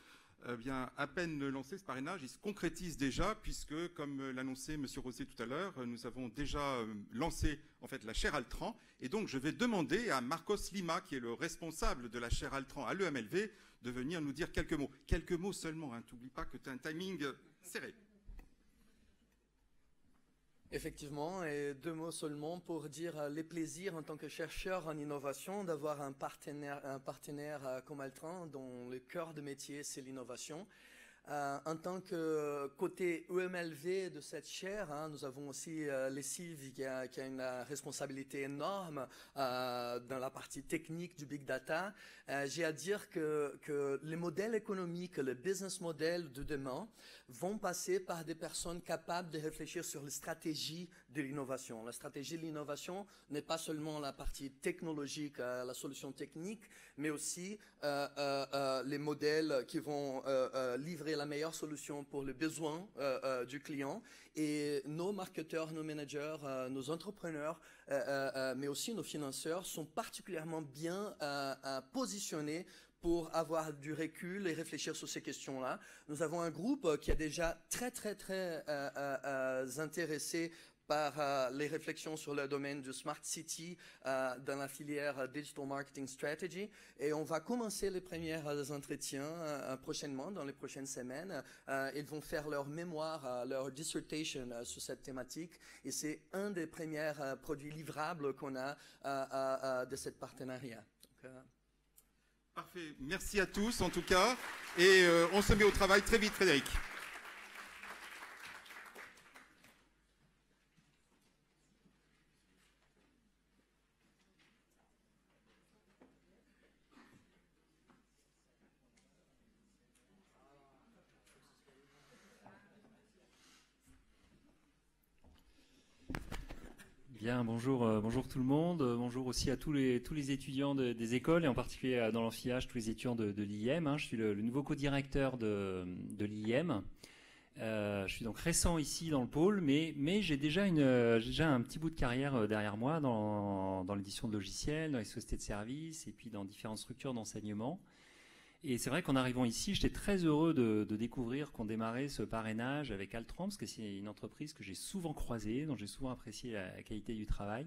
à peine lancé ce parrainage, il se concrétise déjà, puisque, comme l'annonçait M. Rosset tout à l'heure, nous avons déjà lancé en fait la chaire Altran. Et donc, je vais demander à Marcos Lima, qui est le responsable de la chaire Altran à l'EMLV, de venir nous dire quelques mots. Quelques mots seulement, hein. T'oublies pas que tu as un timing serré. Effectivement, et 2 mots seulement pour dire les plaisirs en tant que chercheur en innovation d'avoir un partenaire comme Altran dont le cœur de métier c'est l'innovation. En tant que côté EMLV de cette chaire, nous avons aussi Lessive qui a une responsabilité énorme dans la partie technique du Big Data. J'ai à dire que les modèles économiques, les business models de demain vont passer par des personnes capables de réfléchir sur les stratégies de l'innovation. La stratégie de l'innovation n'est pas seulement la partie technologique, la solution technique, mais aussi les modèles qui vont livrer la meilleure solution pour les besoins du client. Et nos marketeurs, nos managers, nos entrepreneurs, mais aussi nos financeurs sont particulièrement bien positionnés pour avoir du recul et réfléchir sur ces questions-là. Nous avons un groupe qui est déjà très intéressé par les réflexions sur le domaine de Smart City dans la filière Digital Marketing Strategy. Et on va commencer les premiers entretiens prochainement, dans les prochaines semaines. Ils vont faire leur mémoire, leur dissertation sur cette thématique. Et c'est un des premiers produits livrables qu'on a de ce partenariat. Donc, parfait. Merci à tous, en tout cas. Et on se met au travail très vite, Frédéric. Bien, bonjour tout le monde. Bonjour aussi à tous les étudiants des écoles et en particulier dans l'amphithéâtre, tous les étudiants de l'IEM. Je suis le nouveau co-directeur de l'IEM. Je suis donc récent ici dans le pôle, mais j'ai déjà un petit bout de carrière derrière moi dans l'édition de logiciels, dans les sociétés de services et puis dans différentes structures d'enseignement. Et c'est vrai qu'en arrivant ici, j'étais très heureux de découvrir qu'on démarrait ce parrainage avec Altran, parce que c'est une entreprise que j'ai souvent croisée, dont j'ai souvent apprécié la qualité du travail.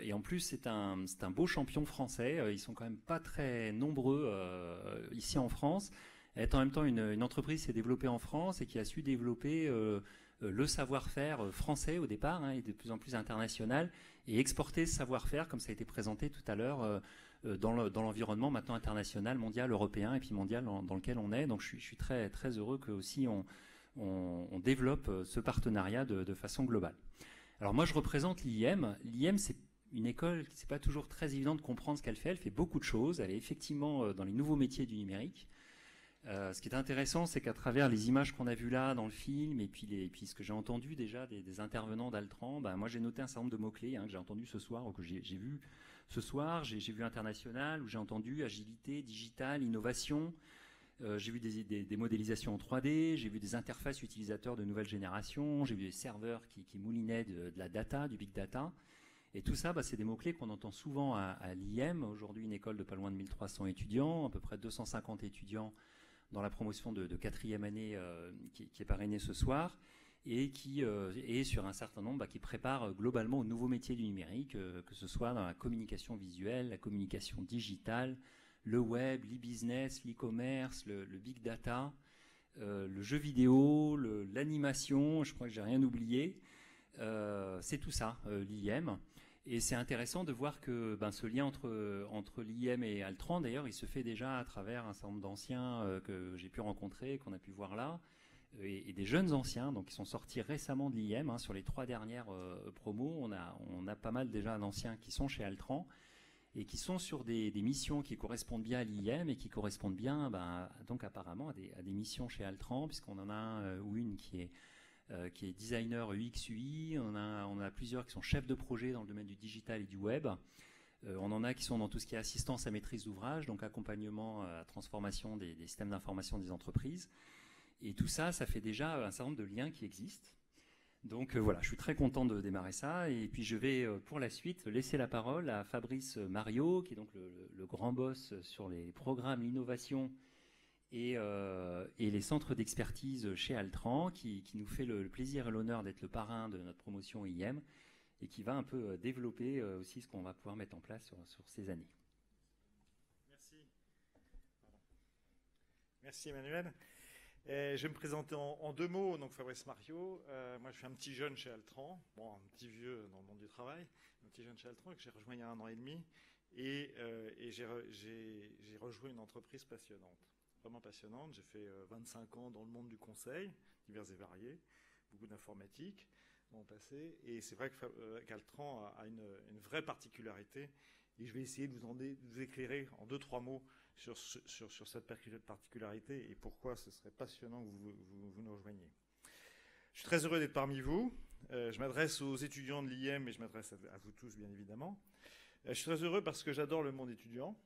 Et en plus, c'est un beau champion français. Ils sont quand même pas très nombreux ici en France. Elle est en même temps une entreprise qui s'est développée en France et qui a su développer le savoir-faire français au départ, et de plus en plus international, et exporter ce savoir-faire, comme ça a été présenté tout à l'heure, dans l'environnement maintenant international, mondial, européen, et puis mondial dans lequel on est. Donc je suis très, très heureux que aussi on développe ce partenariat de façon globale. Alors moi, je représente l'IEM. L'IEM, c'est une école qui c'est pas toujours très évident de comprendre ce qu'elle fait. Elle fait beaucoup de choses. Elle est effectivement dans les nouveaux métiers du numérique. Ce qui est intéressant, c'est qu'à travers les images qu'on a vues là dans le film, et puis ce que j'ai entendu déjà des intervenants d'Altran, moi j'ai noté un certain nombre de mots-clés que j'ai entendu ce soir, ou que j'ai vu ce soir. J'ai vu international, où j'ai entendu agilité, digital, innovation. J'ai vu des modélisations en 3D, j'ai vu des interfaces utilisateurs de nouvelle génération, j'ai vu des serveurs qui moulinaient de la data, du big data. Et tout ça, c'est des mots-clés qu'on entend souvent à l'IEM. Aujourd'hui, une école de pas loin de 1300 étudiants, à peu près 250 étudiants dans la promotion de 4e année qui est parrainée ce soir, et qui est sur un certain nombre qui prépare globalement aux nouveaux métiers du numérique, que ce soit dans la communication visuelle, la communication digitale, le web, l'e-business, l'e-commerce, le big data, le jeu vidéo, l'animation, je crois que j'ai rien oublié. C'est tout ça, l'IEM. Et c'est intéressant de voir que ce lien entre l'IEM et Altran, d'ailleurs, il se fait déjà à travers un certain nombre d'anciens que j'ai pu rencontrer, qu'on a pu voir là, et des jeunes anciens, donc qui sont sortis récemment de l'IEM. Sur les 3 dernières promos, on a pas mal déjà d'anciens qui sont chez Altran et qui sont sur des missions qui correspondent bien à l'IEM et qui correspondent bien, donc apparemment, à des missions chez Altran, puisqu'on en a un ou une qui est designer UX UI, on a plusieurs qui sont chefs de projet dans le domaine du digital et du web. On en a qui sont dans tout ce qui est assistance à maîtrise d'ouvrage, donc accompagnement à transformation des systèmes d'information des entreprises. Et tout ça, ça fait déjà un certain nombre de liens qui existent. Donc voilà, je suis très content de démarrer ça. Et puis je vais pour la suite laisser la parole à Fabrice Mario, qui est donc le grand boss sur les programmes, l'innovation et les centres d'expertise chez Altran, qui nous fait le plaisir et l'honneur d'être le parrain de notre promotion IEM, et qui va un peu développer aussi ce qu'on va pouvoir mettre en place sur ces années. Merci. Merci Emmanuel. Je vais me présenter en 2 mots. Donc Fabrice Mario, moi je suis un petit jeune chez Altran, un petit vieux dans le monde du travail, un petit jeune chez Altran que j'ai rejoint il y a 1 an et demi, et j'ai rejoint une entreprise passionnante. Vraiment passionnante. J'ai fait 25 ans dans le monde du conseil, divers et variés, beaucoup d'informatique dans mon passé. Et c'est vrai qu'Altran a une vraie particularité. Et je vais essayer de vous éclairer en 2-3 mots sur cette particularité et pourquoi ce serait passionnant que vous nous rejoigniez. Je suis très heureux d'être parmi vous. Je m'adresse aux étudiants de l'IEM et je m'adresse à vous tous, bien évidemment. Je suis très heureux parce que j'adore le monde étudiant.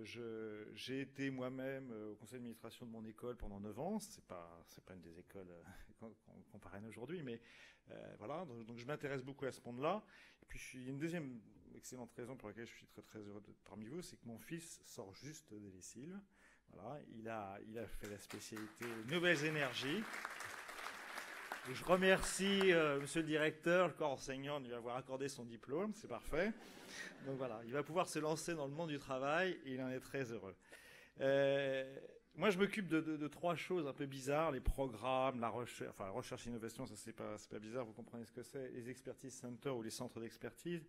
J'ai été moi-même au conseil d'administration de mon école pendant 9 ans. C'est pas une des écoles qu'on parraine aujourd'hui, mais voilà. Donc je m'intéresse beaucoup à ce monde-là. Et puis il y a une deuxième excellente raison pour laquelle je suis très très heureux d'être parmi vous, c'est que mon fils sort juste des Lessiles. Voilà, il a fait la spécialité Nouvelles Énergies. Et je remercie monsieur le directeur, le corps enseignant de lui avoir accordé son diplôme, c'est parfait. Donc voilà, il va pouvoir se lancer dans le monde du travail et il en est très heureux. Moi, je m'occupe de 3 choses un peu bizarres, les programmes, la recherche et innovation, ça c'est pas bizarre, vous comprenez ce que c'est, les expertise centers ou les centres d'expertise.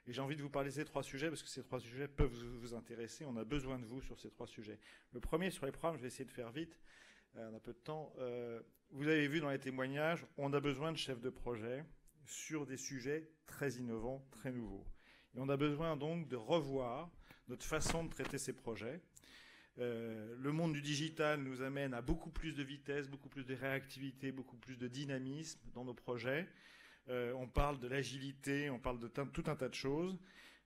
Et j'ai envie de vous parler de ces 3 sujets parce que ces 3 sujets peuvent vous intéresser. On a besoin de vous sur ces 3 sujets. Le premier, sur les programmes, je vais essayer de faire vite. On a peu de temps. Vous avez vu dans les témoignages, on a besoin de chefs de projet sur des sujets très innovants, très nouveaux. Et on a besoin donc de revoir notre façon de traiter ces projets. Le monde du digital nous amène à beaucoup plus de vitesse, beaucoup plus de réactivité, beaucoup plus de dynamisme dans nos projets. On parle de l'agilité, on parle de tout un tas de choses.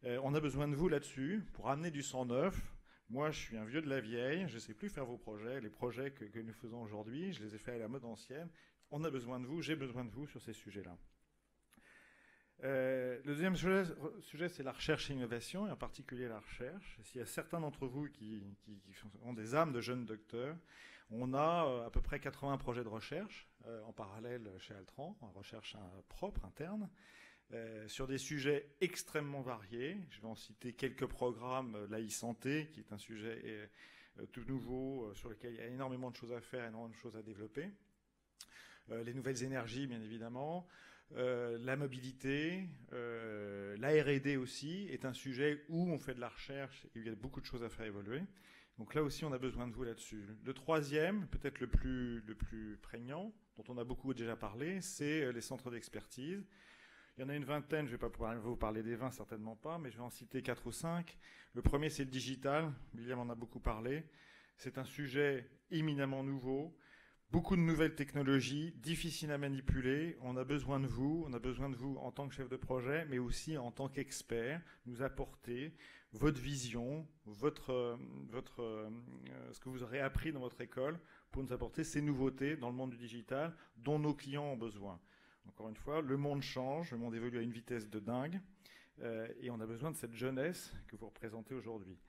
On a besoin de vous là-dessus pour amener du sang neuf. Moi, je suis un vieux de la vieille, je ne sais plus faire vos projets. Les projets que nous faisons aujourd'hui, je les ai faits à la mode ancienne. On a besoin de vous, j'ai besoin de vous sur ces sujets-là. Le deuxième sujet, c'est la recherche et l'innovation, et en particulier la recherche. S'il y a certains d'entre vous qui ont des âmes de jeunes docteurs, on a à peu près 80 projets de recherche en parallèle chez Altran, en recherche propre, interne, sur des sujets extrêmement variés. Je vais en citer quelques programmes, l'e-santé, qui est un sujet tout nouveau, sur lequel il y a énormément de choses à faire, énormément de choses à développer. les nouvelles énergies, bien évidemment, la mobilité, la R&D aussi est un sujet où on fait de la recherche et où il y a beaucoup de choses à faire évoluer. Donc là aussi, on a besoin de vous là-dessus. Le troisième, peut-être le plus prégnant, dont on a beaucoup déjà parlé, c'est les centres d'expertise. Il y en a une vingtaine, je ne vais pas pouvoir vous parler des 20, certainement pas, mais je vais en citer 4 ou 5. Le premier, c'est le digital. William en a beaucoup parlé. C'est un sujet éminemment nouveau. Beaucoup de nouvelles technologies, difficiles à manipuler. On a besoin de vous en tant que chef de projet, mais aussi en tant qu'expert, nous apporter votre vision, ce que vous aurez appris dans votre école pour nous apporter ces nouveautés dans le monde du digital dont nos clients ont besoin. Encore une fois, le monde change, le monde évolue à une vitesse de dingue, et on a besoin de cette jeunesse que vous représentez aujourd'hui.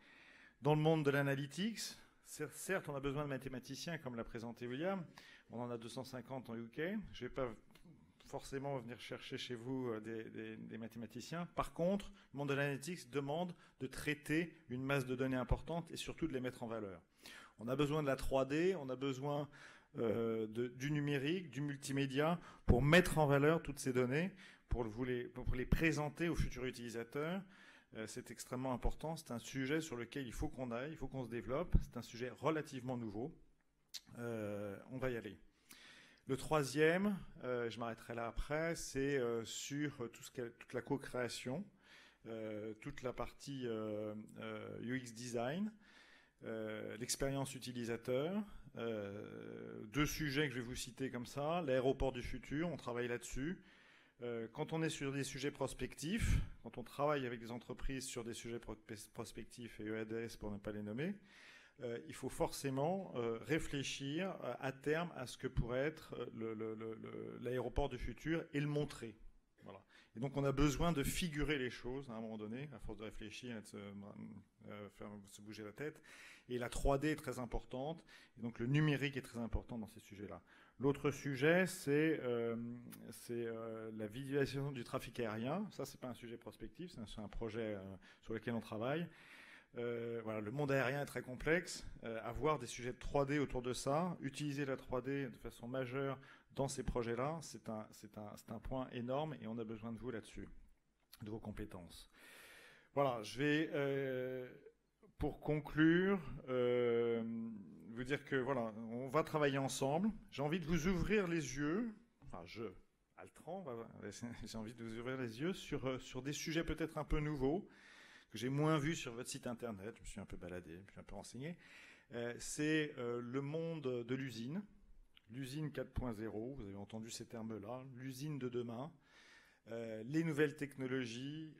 Dans le monde de l'analytics, certes, on a besoin de mathématiciens, comme l'a présenté William. On en a 250 en UK. Je ne vais pas forcément venir chercher chez vous des mathématiciens. Par contre, le monde de l'analytics demande de traiter une masse de données importante et surtout de les mettre en valeur. On a besoin de la 3D, on a besoin du numérique, du multimédia, pour mettre en valeur toutes ces données, pour les présenter aux futurs utilisateurs. C'est extrêmement important. C'est un sujet sur lequel il faut qu'on aille, il faut qu'on se développe. C'est un sujet relativement nouveau. On va y aller. Le troisième, je m'arrêterai là après, c'est sur toute la co-création, toute la partie UX design, l'expérience utilisateur. 2 sujets que je vais vous citer comme ça. L'aéroport du futur, on travaille là-dessus. Quand on est sur des sujets prospectifs, quand on travaille avec des entreprises sur des sujets prospectifs et EADS pour ne pas les nommer, il faut forcément réfléchir à terme à ce que pourrait être l'aéroport du futur et le montrer. Voilà. Et donc on a besoin de figurer les choses à un moment donné, à force de réfléchir et de faire se bouger la tête. Et la 3D est très importante, et donc le numérique est très important dans ces sujets-là. L'autre sujet, c'est la visualisation du trafic aérien. Ça, c'est pas un sujet prospectif, c'est un projet sur lequel on travaille. Voilà, le monde aérien est très complexe. Avoir des sujets de 3D autour de ça, utiliser la 3D de façon majeure dans ces projets-là, c'est un point énorme et on a besoin de vous là-dessus, de vos compétences. Voilà, je vais, pour conclure, vous dire que voilà, on va travailler ensemble. J'ai envie de vous ouvrir les yeux, enfin Altran, j'ai envie de vous ouvrir les yeux sur des sujets peut-être un peu nouveaux, que j'ai moins vus sur votre site internet, je me suis un peu baladé, je me suis un peu renseigné. C'est le monde de l'usine 4.0, vous avez entendu ces termes-là, l'usine de demain. Les nouvelles technologies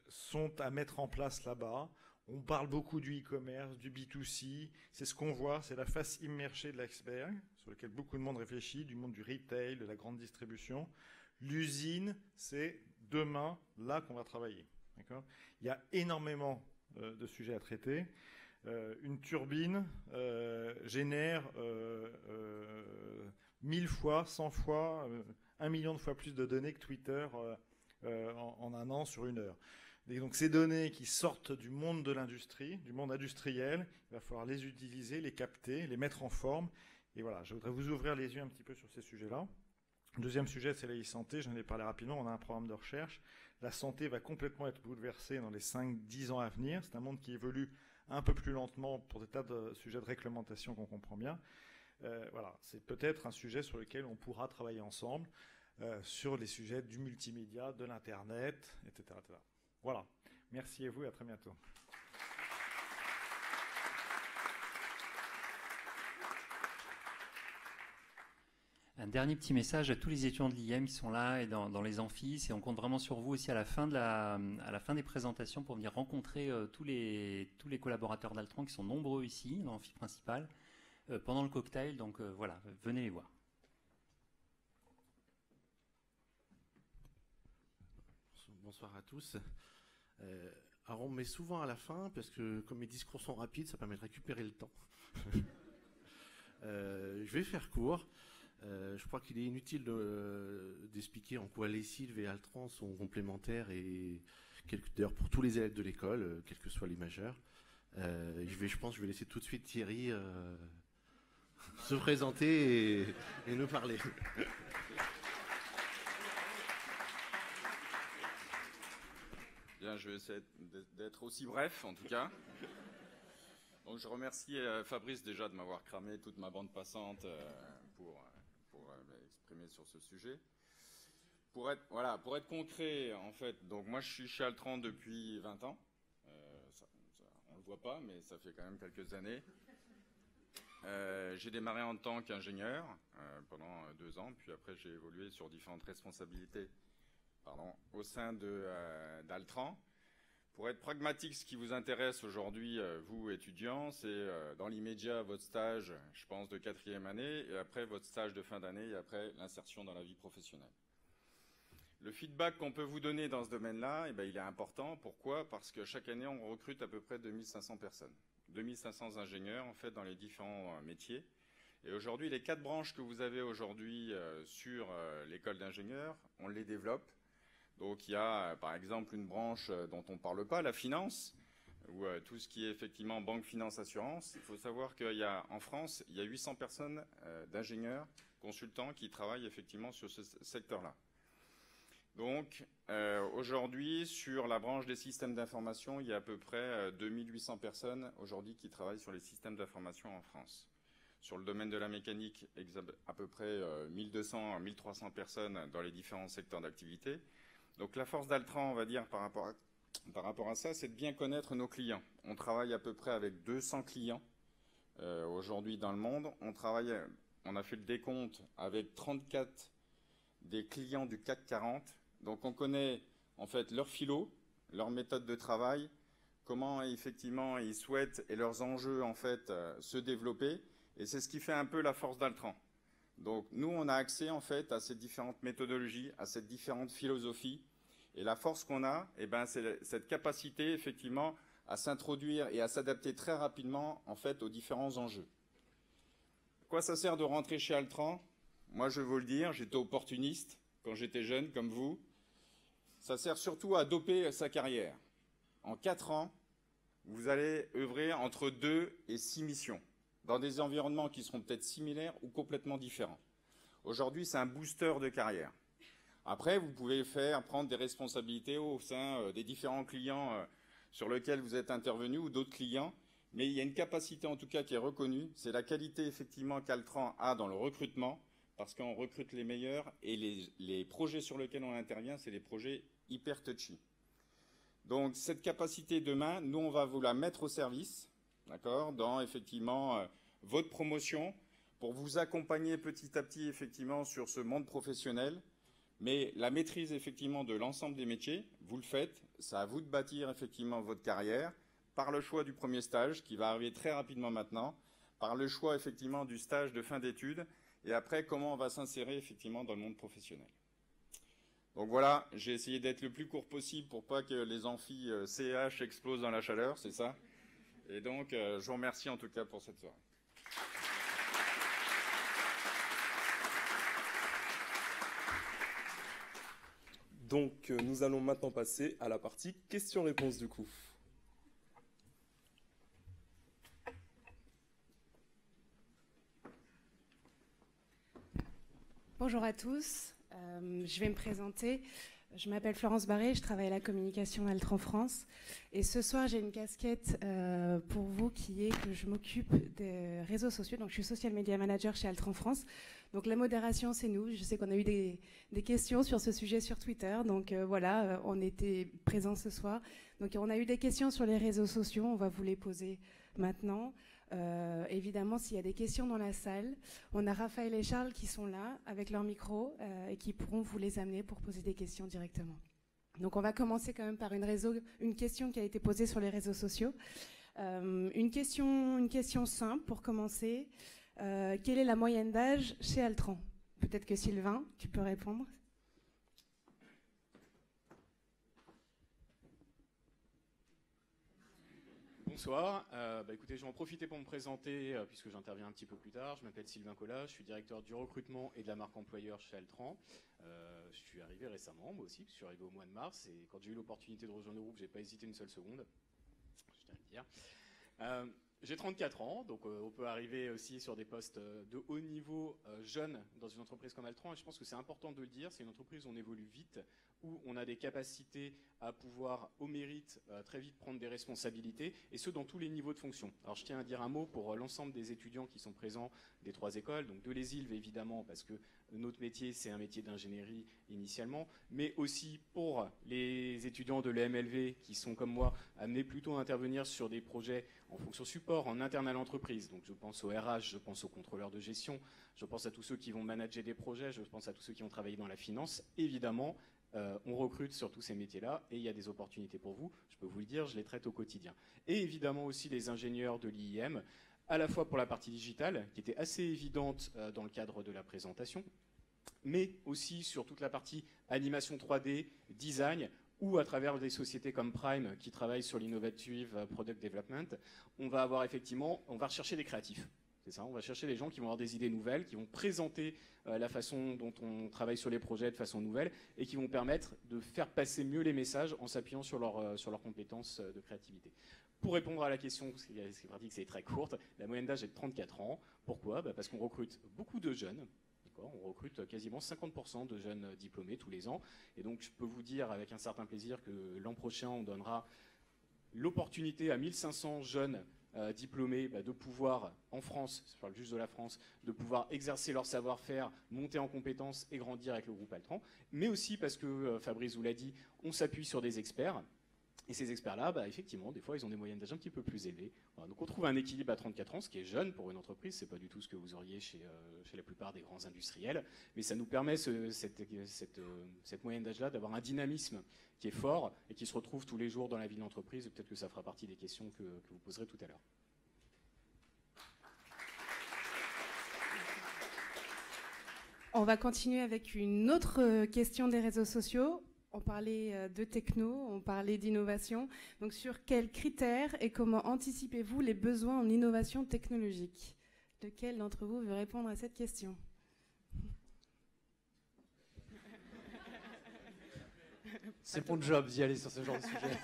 sont à mettre en place là-bas. On parle beaucoup du e-commerce, du B2C, c'est ce qu'on voit, c'est la face immergée de l'iceberg, sur lequel beaucoup de monde réfléchit, du monde du retail, de la grande distribution. L'usine, c'est demain, là qu'on va travailler. D'accord ? Il y a énormément de sujets à traiter. Une turbine génère 1000 fois, 100 fois, 1 million de fois plus de données que Twitter en un an sur une heure. Et donc ces données qui sortent du monde de l'industrie, du monde industriel, il va falloir les utiliser, les capter, les mettre en forme. Et voilà, je voudrais vous ouvrir les yeux un petit peu sur ces sujets-là. Le deuxième sujet, c'est la e-santé. J'en ai parlé rapidement. On a un programme de recherche. La santé va complètement être bouleversée dans les 5-10 ans à venir. C'est un monde qui évolue un peu plus lentement pour des tas de sujets de réglementation qu'on comprend bien. Voilà, c'est peut-être un sujet sur lequel on pourra travailler ensemble sur les sujets du multimédia, de l'Internet, etc., etc. Voilà. Merci à vous et à très bientôt. Un dernier petit message à tous les étudiants de l'IM qui sont là et dans les amphis. Et on compte vraiment sur vous aussi à la fin des présentations pour venir rencontrer tous les collaborateurs d'Altran qui sont nombreux ici dans l'amphi principal pendant le cocktail. Donc voilà, venez les voir. Bonsoir à tous. Alors on me met souvent à la fin parce que comme mes discours sont rapides, ça permet de récupérer le temps. Je vais faire court. Je crois qu'il est inutile d'expliquer en quoi les Sylves et Altran sont complémentaires et d'ailleurs pour tous les élèves de l'école, quels que soient les majeurs. Je pense que je vais laisser tout de suite Thierry se présenter et nous parler. Bien, je vais essayer d'être aussi bref, en tout cas. Donc, je remercie Fabrice déjà de m'avoir cramé toute ma bande passante pour m'exprimer sur ce sujet. Pour être concret, en fait, donc moi je suis chez Altran depuis 20 ans. On ne le voit pas, mais ça fait quand même quelques années. J'ai démarré en tant qu'ingénieur pendant 2 ans, puis après j'ai évolué sur différentes responsabilités au sein d'Altran. Pour être pragmatique, ce qui vous intéresse aujourd'hui, vous étudiants, c'est dans l'immédiat votre stage, je pense, de 4e année, et après votre stage de fin d'année, et après l'insertion dans la vie professionnelle. Le feedback qu'on peut vous donner dans ce domaine-là, il est important. Pourquoi? Parce que chaque année, on recrute à peu près 2500 personnes. 2500 ingénieurs, en fait, dans les différents métiers. Et aujourd'hui, les 4 branches que vous avez aujourd'hui sur l'école d'ingénieurs, on les développe. Donc, il y a, par exemple, une branche dont on ne parle pas, la finance, ou tout ce qui est effectivement banque, finance, assurance. Il faut savoir qu'en France, il y a 800 personnes d'ingénieurs, consultants, qui travaillent effectivement sur ce secteur-là. Donc, aujourd'hui, sur la branche des systèmes d'information, il y a à peu près 2800 personnes aujourd'hui qui travaillent sur les systèmes d'information en France. Sur le domaine de la mécanique, à peu près 1200 à 1300 personnes dans les différents secteurs d'activité. Donc, la force d'Altran, on va dire, par rapport à ça, c'est de bien connaître nos clients. On travaille à peu près avec 200 clients aujourd'hui dans le monde. On a fait le décompte avec 34 des clients du CAC 40. Donc on connaît en fait leur philo, leur méthode de travail, comment effectivement ils souhaitent et leurs enjeux en fait se développer. Et c'est ce qui fait un peu la force d'Altran. Donc nous on a accès en fait à ces différentes méthodologies, à ces différentes philosophies. Et la force qu'on a, c'est cette capacité effectivement à s'introduire et à s'adapter très rapidement en fait aux différents enjeux. À quoi ça sert de rentrer chez Altran? Moi je vais vous le dire, j'étais opportuniste quand j'étais jeune comme vous. Ça sert surtout à doper sa carrière. En 4 ans, vous allez œuvrer entre 2 et 6 missions, dans des environnements qui seront peut-être similaires ou complètement différents. Aujourd'hui, c'est un booster de carrière. Après, vous pouvez prendre des responsabilités au sein des différents clients sur lesquels vous êtes intervenu ou d'autres clients, mais il y a une capacité en tout cas qui est reconnue, c'est la qualité effectivement qu'Altran a dans le recrutement, parce qu'on recrute les meilleurs et les projets sur lesquels on intervient, c'est des projets hyper touchy. Donc cette capacité demain, nous on va vous la mettre au service, d'accord, dans effectivement votre promotion, pour vous accompagner petit à petit effectivement sur ce monde professionnel, mais la maîtrise effectivement de l'ensemble des métiers, vous le faites, c'est à vous de bâtir effectivement votre carrière, par le choix du premier stage qui va arriver très rapidement maintenant, par le choix effectivement du stage de fin d'études, et après, comment on va s'insérer effectivement dans le monde professionnel. Donc voilà, j'ai essayé d'être le plus court possible pour pas que les amphis CH explosent dans la chaleur, c'est ça. Et donc, je vous remercie en tout cas pour cette soirée. Donc, nous allons maintenant passer à la partie questions-réponses du coup. Bonjour à tous, je vais me présenter. Je m'appelle Florence Barré, je travaille à la communication d'Altran France. Et ce soir, j'ai une casquette pour vous qui est que je m'occupe des réseaux sociaux. Donc, je suis social media manager chez Altran France. Donc, la modération, c'est nous. Je sais qu'on a eu des questions sur ce sujet sur Twitter. Donc, voilà, on était présents ce soir. Donc, on a eu des questions sur les réseaux sociaux. On va vous les poser maintenant. Évidemment, s'il y a des questions dans la salle, on a Raphaël et Charles qui sont là avec leur micro et qui pourront vous les amener pour poser des questions directement. Donc on va commencer quand même par une question qui a été posée sur les réseaux sociaux. Une question simple pour commencer. Quelle est la moyenne d'âge chez Altran? Peut-être que Sylvain, tu peux répondre. Bonsoir, écoutez, je vais en profiter pour me présenter puisque j'interviens un petit peu plus tard. Je m'appelle Sylvain Collat, je suis directeur du recrutement et de la marque employeur chez Altran. Je suis arrivé récemment, moi aussi, je suis arrivé au mois de mars et quand j'ai eu l'opportunité de rejoindre le groupe, j'ai pas hésité une seule seconde, je tiens à le dire. J'ai 34 ans, donc on peut arriver aussi sur des postes de haut niveau jeunes dans une entreprise comme Altran. Et je pense que c'est important de le dire, c'est une entreprise où on évolue vite, où on a des capacités à pouvoir, au mérite, très vite prendre des responsabilités, et ce, dans tous les niveaux de fonction. Alors je tiens à dire un mot pour l'ensemble des étudiants qui sont présents des 3 écoles, donc de Les Ilves évidemment, parce que notre métier, c'est un métier d'ingénierie initialement, mais aussi pour les étudiants de l'EMLV qui sont, comme moi, amenés plutôt à intervenir sur des projets en fonction support, en interne à l'entreprise. Donc je pense au RH, je pense aux contrôleurs de gestion, je pense à tous ceux qui vont manager des projets, je pense à tous ceux qui vont travailler dans la finance. Évidemment, on recrute sur tous ces métiers-là et il y a des opportunités pour vous. Je peux vous le dire, je les traite au quotidien. Et évidemment aussi les ingénieurs de l'IIM, à la fois pour la partie digitale, qui était assez évidente dans le cadre de la présentation, mais aussi sur toute la partie animation 3D, design, ou à travers des sociétés comme Prime qui travaillent sur l'innovative product development, on va rechercher des créatifs. C'est ça, on va chercher des gens qui vont avoir des idées nouvelles, qui vont présenter la façon dont on travaille sur les projets de façon nouvelle et qui vont permettre de faire passer mieux les messages en s'appuyant sur leurs compétences de créativité. Pour répondre à la question, parce que c'est pratique, c'est très courte, la moyenne d'âge est de 34 ans. Pourquoi ? Parce qu'on recrute beaucoup de jeunes. On recrute quasiment 50% de jeunes diplômés tous les ans. Et donc, je peux vous dire avec un certain plaisir que l'an prochain, on donnera l'opportunité à 1500 jeunes diplômés de pouvoir, en France, je parle juste de la France, de pouvoir exercer leur savoir-faire, monter en compétences et grandir avec le groupe Altran. Mais aussi parce que, Fabrice vous l'a dit, on s'appuie sur des experts. Et ces experts-là, effectivement, des fois, ils ont des moyennes d'âge un petit peu plus élevées. Voilà, donc on trouve un équilibre à 34 ans, ce qui est jeune pour une entreprise. C'est pas du tout ce que vous auriez chez la plupart des grands industriels. Mais ça nous permet, cette moyenne d'âge-là, d'avoir un dynamisme qui est fort et qui se retrouve tous les jours dans la vie de l'entreprise. Peut-être que ça fera partie des questions que vous poserez tout à l'heure. On va continuer avec une autre question des réseaux sociaux. On parlait de techno, on parlait d'innovation. Donc sur quels critères et comment anticipez-vous les besoins en innovation technologique ? Lequel d'entre vous veut répondre à cette question ? C'est mon job d'y aller sur ce genre de sujet.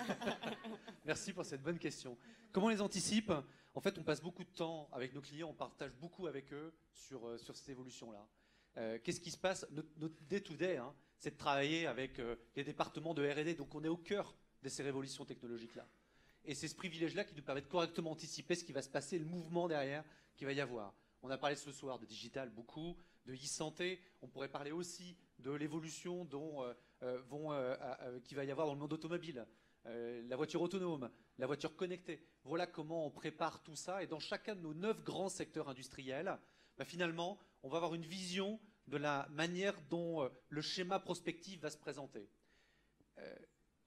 Merci pour cette bonne question. Comment on les anticipe ? En fait, on passe beaucoup de temps avec nos clients, on partage beaucoup avec eux sur cette évolution-là. Qu'est-ce qui se passe ? Notre day-to-day, c'est de travailler avec les départements de R&D. Donc on est au cœur de ces révolutions technologiques-là. Et c'est ce privilège-là qui nous permet de correctement anticiper ce qui va se passer, le mouvement derrière qu'il va y avoir. On a parlé ce soir de digital beaucoup, de e-santé. On pourrait parler aussi de l'évolution qu'il va y avoir dans le monde automobile. La voiture autonome, la voiture connectée. Voilà comment on prépare tout ça. Et dans chacun de nos 9 grands secteurs industriels, finalement, on va avoir une vision de la manière dont le schéma prospectif va se présenter.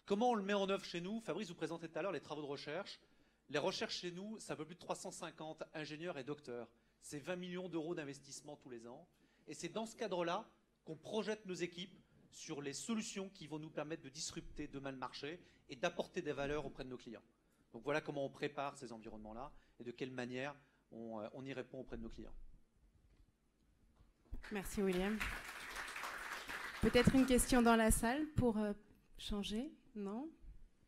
Comment on le met en œuvre chez nous ? Fabrice vous présentait tout à l'heure les travaux de recherche. Les recherches chez nous, ça peut plus de 350 ingénieurs et docteurs. C'est 20 millions d'euros d'investissement tous les ans. Et c'est dans ce cadre-là qu'on projette nos équipes sur les solutions qui vont nous permettre de disrupter demain le marché et d'apporter des valeurs auprès de nos clients. Donc voilà comment on prépare ces environnements-là et de quelle manière on y répond auprès de nos clients. Merci William. Peut-être une question dans la salle pour changer ? Non ?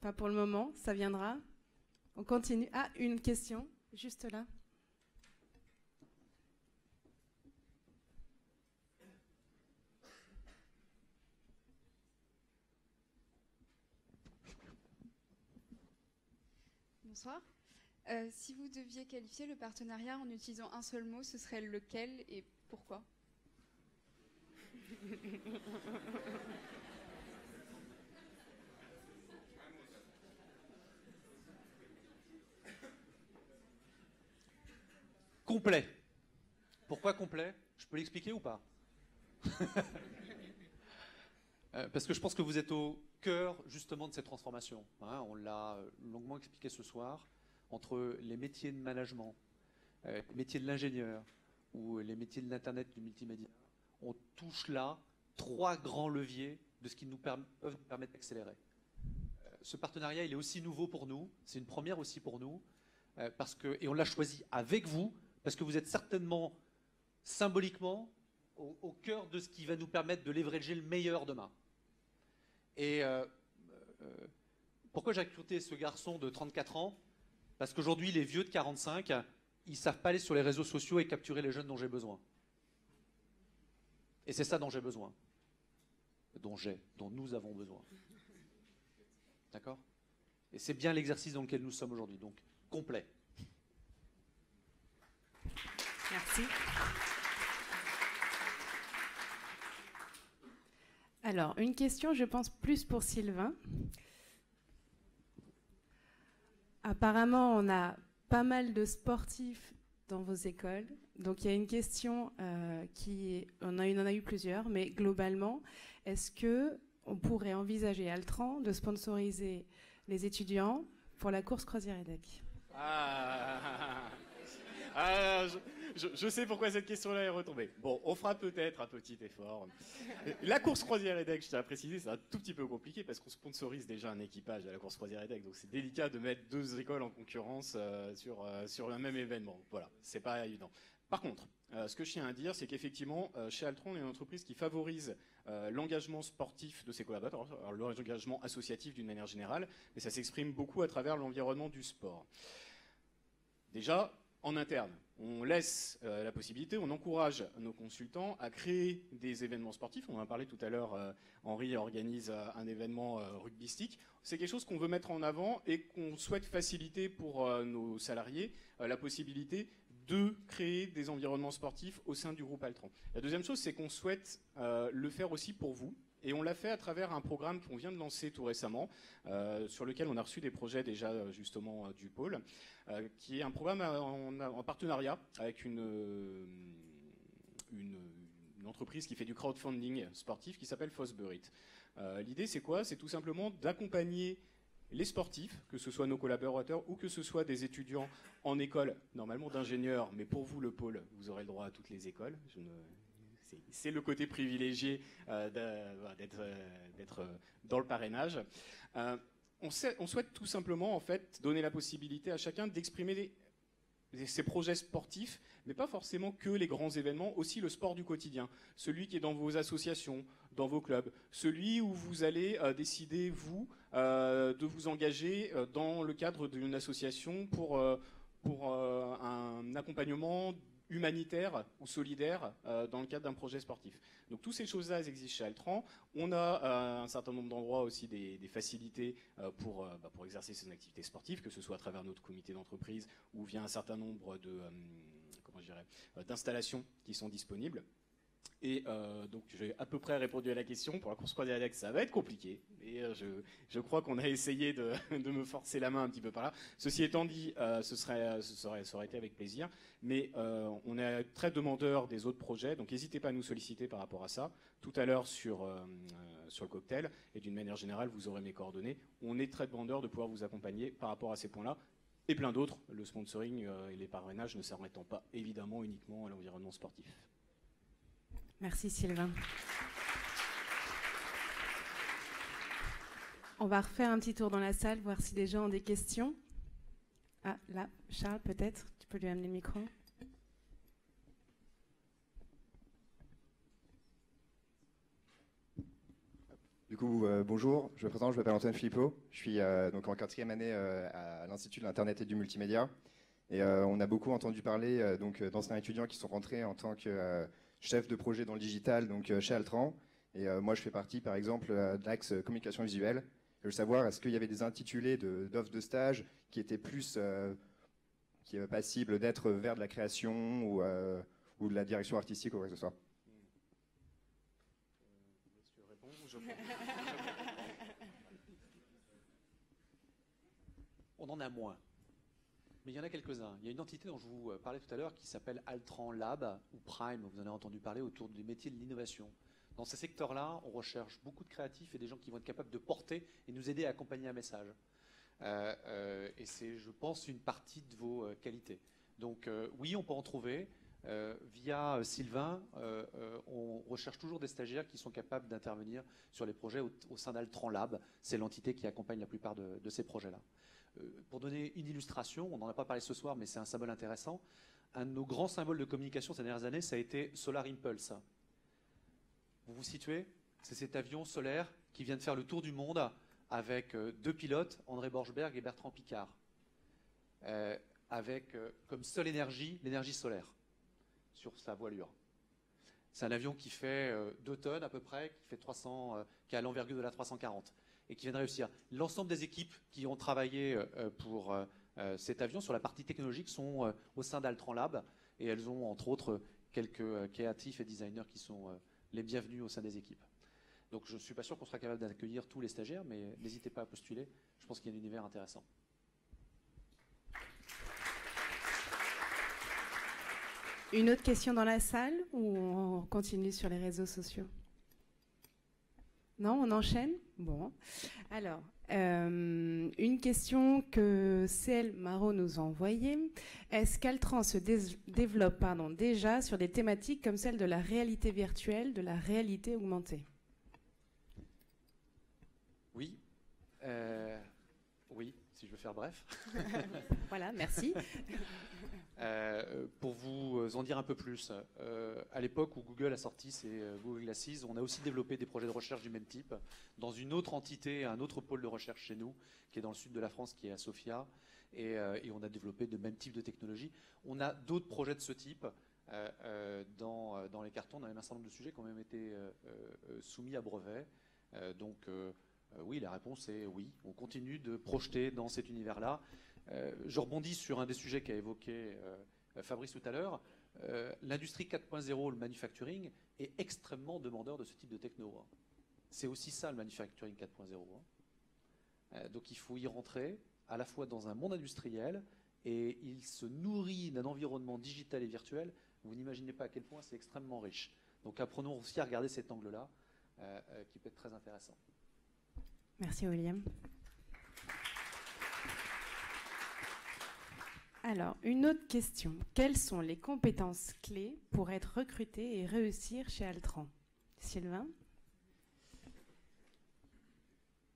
Pas pour le moment, ça viendra. On continue. Ah, une question, juste là. Bonsoir. Si vous deviez qualifier le partenariat en utilisant un seul mot, ce serait lequel et pourquoi ? Complet. Pourquoi complet ? Je peux l'expliquer ou pas ? Parce que je pense que vous êtes au cœur justement de cette transformation. On l'a longuement expliqué ce soir, entre les métiers de management, les métiers de l'ingénieur ou les métiers de l'Internet, du multimédia. On touche là 3 grands leviers de ce qui peuvent nous permettre d'accélérer. Ce partenariat, il est aussi nouveau pour nous, c'est une première aussi pour nous, et on l'a choisi avec vous, parce que vous êtes certainement symboliquement au cœur de ce qui va nous permettre de leverager le meilleur demain. Et pourquoi j'ai recruté ce garçon de 34 ans ? Parce qu'aujourd'hui, les vieux de 45, ils ne savent pas aller sur les réseaux sociaux et capturer les jeunes dont j'ai besoin. Et c'est ça dont j'ai besoin. Dont nous avons besoin. D'accord? Et c'est bien l'exercice dans lequel nous sommes aujourd'hui, donc complet. Merci. Alors, une question, je pense, plus pour Sylvain. Apparemment, on a pas mal de sportifs dans vos écoles. Donc, il y a une question on en a eu plusieurs, mais globalement, est-ce qu'on pourrait envisager Altran de sponsoriser les étudiants pour la course croisière EDEC? Je sais pourquoi cette question-là est retombée. Bon, on fera peut-être un petit effort. La course croisière EDEC, je tiens à préciser, c'est un tout petit peu compliqué parce qu'on sponsorise déjà un équipage à la course croisière EDEC. Donc c'est délicat de mettre deux écoles en concurrence sur un même événement. Voilà, c'est pas évident. Par contre, ce que je tiens à dire, c'est qu'effectivement, chez Altran, on est une entreprise qui favorise l'engagement sportif de ses collaborateurs, alors l'engagement associatif d'une manière générale, mais ça s'exprime beaucoup à travers l'environnement du sport. Déjà, en interne, on laisse la possibilité, on encourage nos consultants à créer des événements sportifs. On en a parlé tout à l'heure, Henri organise un événement rugbystique. C'est quelque chose qu'on veut mettre en avant et qu'on souhaite faciliter pour nos salariés, la possibilité de créer des environnements sportifs au sein du groupe Altran. La deuxième chose, c'est qu'on souhaite le faire aussi pour vous. Et on l'a fait à travers un programme qu'on vient de lancer tout récemment, sur lequel on a reçu des projets déjà justement du pôle, qui est un programme en partenariat avec une entreprise qui fait du crowdfunding sportif qui s'appelle Fosbury. L'idée c'est quoi? C'est tout simplement d'accompagner les sportifs, que ce soit nos collaborateurs ou que ce soit des étudiants en école, normalement d'ingénieurs, mais pour vous le pôle, vous aurez le droit à toutes les écoles. C'est le côté privilégié d'être dans le parrainage. On souhaite tout simplement en fait donner la possibilité à chacun d'exprimer ses projets sportifs, mais pas forcément que les grands événements, aussi le sport du quotidien, celui qui est dans vos associations, dans vos clubs, celui où vous allez décider, vous, de vous engager dans le cadre d'une association pour un accompagnement humanitaire ou solidaire dans le cadre d'un projet sportif. Donc toutes ces choses-là, elles existent chez Altran. On a un certain nombre d'endroits aussi des facilités pour exercer ses activités sportives, que ce soit à travers notre comité d'entreprise ou via un certain nombre d'installations qui sont disponibles. Et donc j'ai à peu près répondu à la question. Pour la course croisière EDEC, ça va être compliqué. Et je crois qu'on a essayé de me forcer la main un petit peu par là. Ceci étant dit, ça aurait été avec plaisir. Mais on est très demandeur des autres projets. Donc n'hésitez pas à nous solliciter par rapport à ça. Tout à l'heure sur le cocktail. Et d'une manière générale, vous aurez mes coordonnées. On est très demandeur de pouvoir vous accompagner par rapport à ces points-là. Et plein d'autres. Le sponsoring et les parrainages ne s'arrêtant pas évidemment uniquement à l'environnement sportif. Merci Sylvain. On va refaire un petit tour dans la salle, voir si les gens ont des questions. Ah, là, Charles, peut-être, tu peux lui amener le micro. Du coup, bonjour, je me présente, je m'appelle Antoine Philippot. Je suis donc en 4e année à l'Institut de l'Internet et du Multimédia. Et on a beaucoup entendu parler d'anciens étudiants qui sont rentrés en tant que chef de projet dans le digital, donc chez Altran. Et moi, je fais partie, par exemple, de l'axe communication visuelle. Je veux savoir, est-ce qu'il y avait des intitulés d'offres de stage qui étaient plus passibles d'être vers de la création ou de la direction artistique ou quoi que ce soit? On en a moins. Mais il y en a quelques-uns. Il y a une entité dont je vous parlais tout à l'heure qui s'appelle Altran Lab, ou Prime, vous en avez entendu parler, autour des métiers de l'innovation. Dans ces secteurs-là, on recherche beaucoup de créatifs et des gens qui vont être capables de porter et nous aider à accompagner un message. Et c'est, je pense, une partie de vos qualités. Donc oui, on peut en trouver. Via Sylvain, on recherche toujours des stagiaires qui sont capables d'intervenir sur les projets au sein d'Altran Lab. C'est l'entité qui accompagne la plupart de ces projets-là. Pour donner une illustration, on n'en a pas parlé ce soir, mais c'est un symbole intéressant. Un de nos grands symboles de communication ces dernières années, ça a été Solar Impulse. Vous vous situez? C'est cet avion solaire qui vient de faire le tour du monde avec deux pilotes, André Borschberg et Bertrand Piccard. avec comme seule énergie l'énergie solaire sur sa voilure. C'est un avion qui fait 2 tonnes à peu près, qui a l'envergure de la 340 et qui vient de réussir. L'ensemble des équipes qui ont travaillé pour cet avion sur la partie technologique sont au sein d'Altran Lab et elles ont entre autres quelques créatifs et designers qui sont les bienvenus au sein des équipes. Donc je ne suis pas sûr qu'on sera capable d'accueillir tous les stagiaires, mais n'hésitez pas à postuler. Je pense qu'il y a un univers intéressant. Une autre question dans la salle ou on continue sur les réseaux sociaux? Non, on enchaîne? Bon. Alors, une question que CL Marot nous a envoyée. Est-ce qu'Altran se développe déjà sur des thématiques comme celle de la réalité virtuelle, de la réalité augmentée? Oui. Oui, si je veux faire bref. Voilà, merci. Pour vous en dire un peu plus, à l'époque où Google a sorti ses Google Glasses, on a aussi développé des projets de recherche du même type dans une autre entité, un autre pôle de recherche chez nous, qui est dans le sud de la France, qui est à Sofia, et on a développé de même type de technologie. On a d'autres projets de ce type dans les cartons. On a un certain nombre de sujets qui ont même été soumis à brevet. Oui, la réponse est oui. On continue de projeter dans cet univers-là. Je rebondis sur un des sujets qu'a évoqué Fabrice tout à l'heure. L'industrie 4.0, le manufacturing, est extrêmement demandeur de ce type de techno. C'est aussi ça le manufacturing 4.0. Donc il faut y rentrer à la fois dans un monde industriel et il se nourrit d'un environnement digital et virtuel. Vous n'imaginez pas à quel point c'est extrêmement riche. Donc apprenons aussi à regarder cet angle-là qui peut être très intéressant. Merci William. Alors, une autre question. Quelles sont les compétences clés pour être recruté et réussir chez Altran? Sylvain?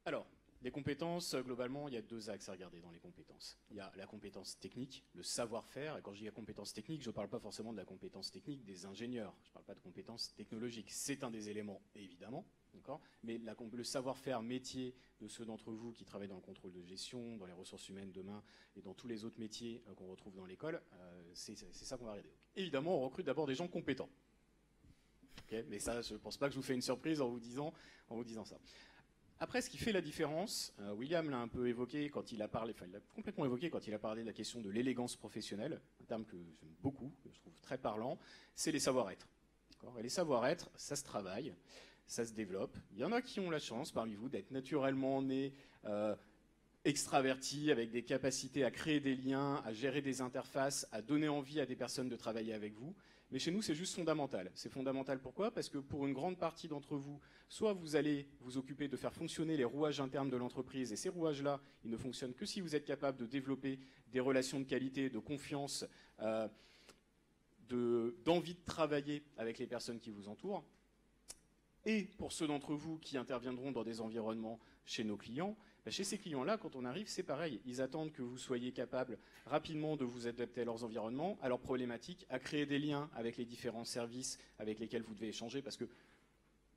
Alors, les compétences, globalement, il y a 2 axes à regarder dans les compétences. Il y a la compétence technique, le savoir-faire. Et quand je dis la compétence technique, je ne parle pas forcément de la compétence technique des ingénieurs. Je ne parle pas de compétences technologiques. C'est un des éléments, évidemment. Mais le savoir-faire métier de ceux d'entre vous qui travaillent dans le contrôle de gestion, dans les ressources humaines demain et dans tous les autres métiers qu'on retrouve dans l'école, c'est ça qu'on va regarder. Donc, évidemment, on recrute d'abord des gens compétents. Mais ça, je ne pense pas que je vous fais une surprise en vous disant ça. Après, ce qui fait la différence, William l'a un peu évoqué quand il a parlé, il l'a complètement évoqué quand il a parlé de la question de l'élégance professionnelle, un terme que j'aime beaucoup, que je trouve très parlant, c'est les savoir-être. Et les savoir-être, ça se travaille. Ça se développe. Il y en a qui ont la chance parmi vous d'être naturellement nés extravertis, avec des capacités à créer des liens, à gérer des interfaces, à donner envie à des personnes de travailler avec vous. Mais chez nous, c'est juste fondamental. C'est fondamental pourquoi? Parce que pour une grande partie d'entre vous, soit vous allez vous occuper de faire fonctionner les rouages internes de l'entreprise, et ces rouages-là, ils ne fonctionnent que si vous êtes capable de développer des relations de qualité, de confiance, d'envie de travailler avec les personnes qui vous entourent. Et pour ceux d'entre vous qui interviendront dans des environnements chez nos clients, chez ces clients-là, quand on arrive, c'est pareil. Ils attendent que vous soyez capable rapidement de vous adapter à leurs environnements, à leurs problématiques, à créer des liens avec les différents services avec lesquels vous devez échanger, parce que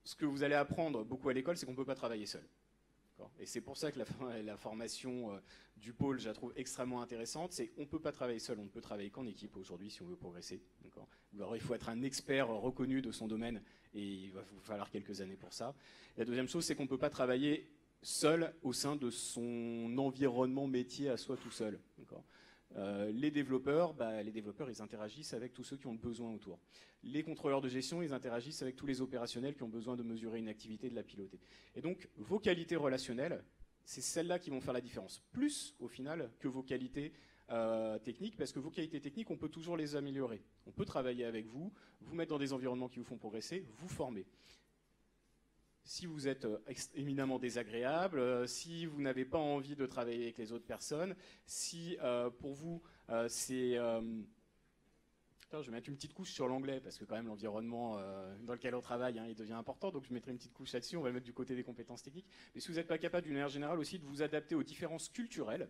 ce que vous allez apprendre beaucoup à l'école, c'est qu'on ne peut pas travailler seul. Et c'est pour ça que la formation du pôle, je la trouve extrêmement intéressante. C'est on ne peut pas travailler seul, on ne peut travailler qu'en équipe aujourd'hui si on veut progresser. Alors il faut être un expert reconnu de son domaine et il va vous falloir quelques années pour ça. La deuxième chose, c'est qu'on ne peut pas travailler seul au sein de son environnement métier à soi tout seul. Les développeurs, ils interagissent avec tous ceux qui ont le besoin autour. Les contrôleurs de gestion, ils interagissent avec tous les opérationnels qui ont besoin de mesurer une activité et de la piloter. Et donc, vos qualités relationnelles, c'est celles-là qui vont faire la différence. Plus, au final, que vos qualités techniques, parce que vos qualités techniques, on peut toujours les améliorer. On peut travailler avec vous, vous mettre dans des environnements qui vous font progresser, vous former. Si vous êtes éminemment désagréable, si vous n'avez pas envie de travailler avec les autres personnes, si pour vous c'est... je vais mettre une petite couche sur l'anglais, parce que quand même l'environnement dans lequel on travaille, il devient important, donc je mettrai une petite couche là-dessus, on va le mettre du côté des compétences techniques. Mais si vous n'êtes pas capable d'une manière générale aussi de vous adapter aux différences culturelles,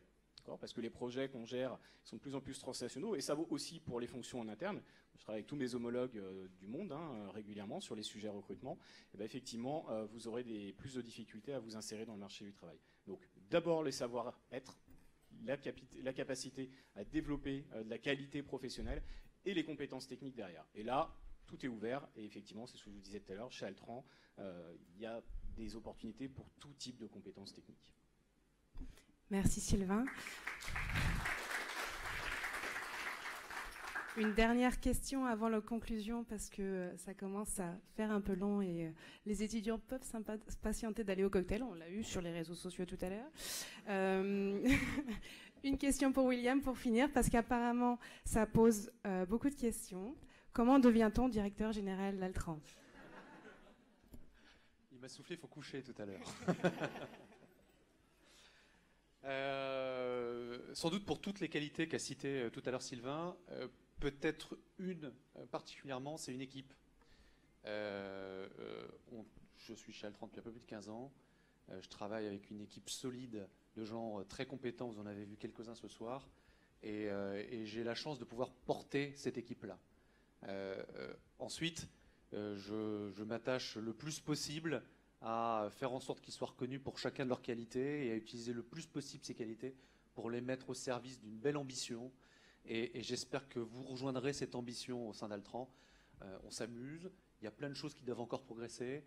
parce que les projets qu'on gère sont de plus en plus transnationaux, et ça vaut aussi pour les fonctions en interne. Je travaille avec tous mes homologues du monde régulièrement sur les sujets recrutement. Et effectivement, vous aurez plus de difficultés à vous insérer dans le marché du travail. Donc d'abord les savoir-être, la capacité à développer de la qualité professionnelle et les compétences techniques derrière. Et là, tout est ouvert, et effectivement, c'est ce que je vous disais tout à l'heure, chez Altran, il y a des opportunités pour tout type de compétences techniques. Merci Sylvain. Une dernière question avant la conclusion, parce que ça commence à faire un peu long et les étudiants peuvent s'impatienter d'aller au cocktail. On l'a eu sur les réseaux sociaux tout à l'heure. Une question pour William pour finir, parce qu'apparemment ça pose beaucoup de questions. Comment devient-on directeur général d'Altran ? Il m'a soufflé, il faut coucher tout à l'heure. Sans doute pour toutes les qualités qu'a citées tout à l'heure Sylvain, peut-être une particulièrement, c'est une équipe. Je suis chez Altran depuis un peu plus de 15 ans. Je travaille avec une équipe solide de gens très compétents, vous en avez vu quelques-uns ce soir, et j'ai la chance de pouvoir porter cette équipe-là. Ensuite, je m'attache le plus possible à faire en sorte qu'ils soient reconnus pour chacun de leurs qualités et à utiliser le plus possible ces qualités pour les mettre au service d'une belle ambition. Et j'espère que vous rejoindrez cette ambition au sein d'Altran. On s'amuse, il y a plein de choses qui doivent encore progresser,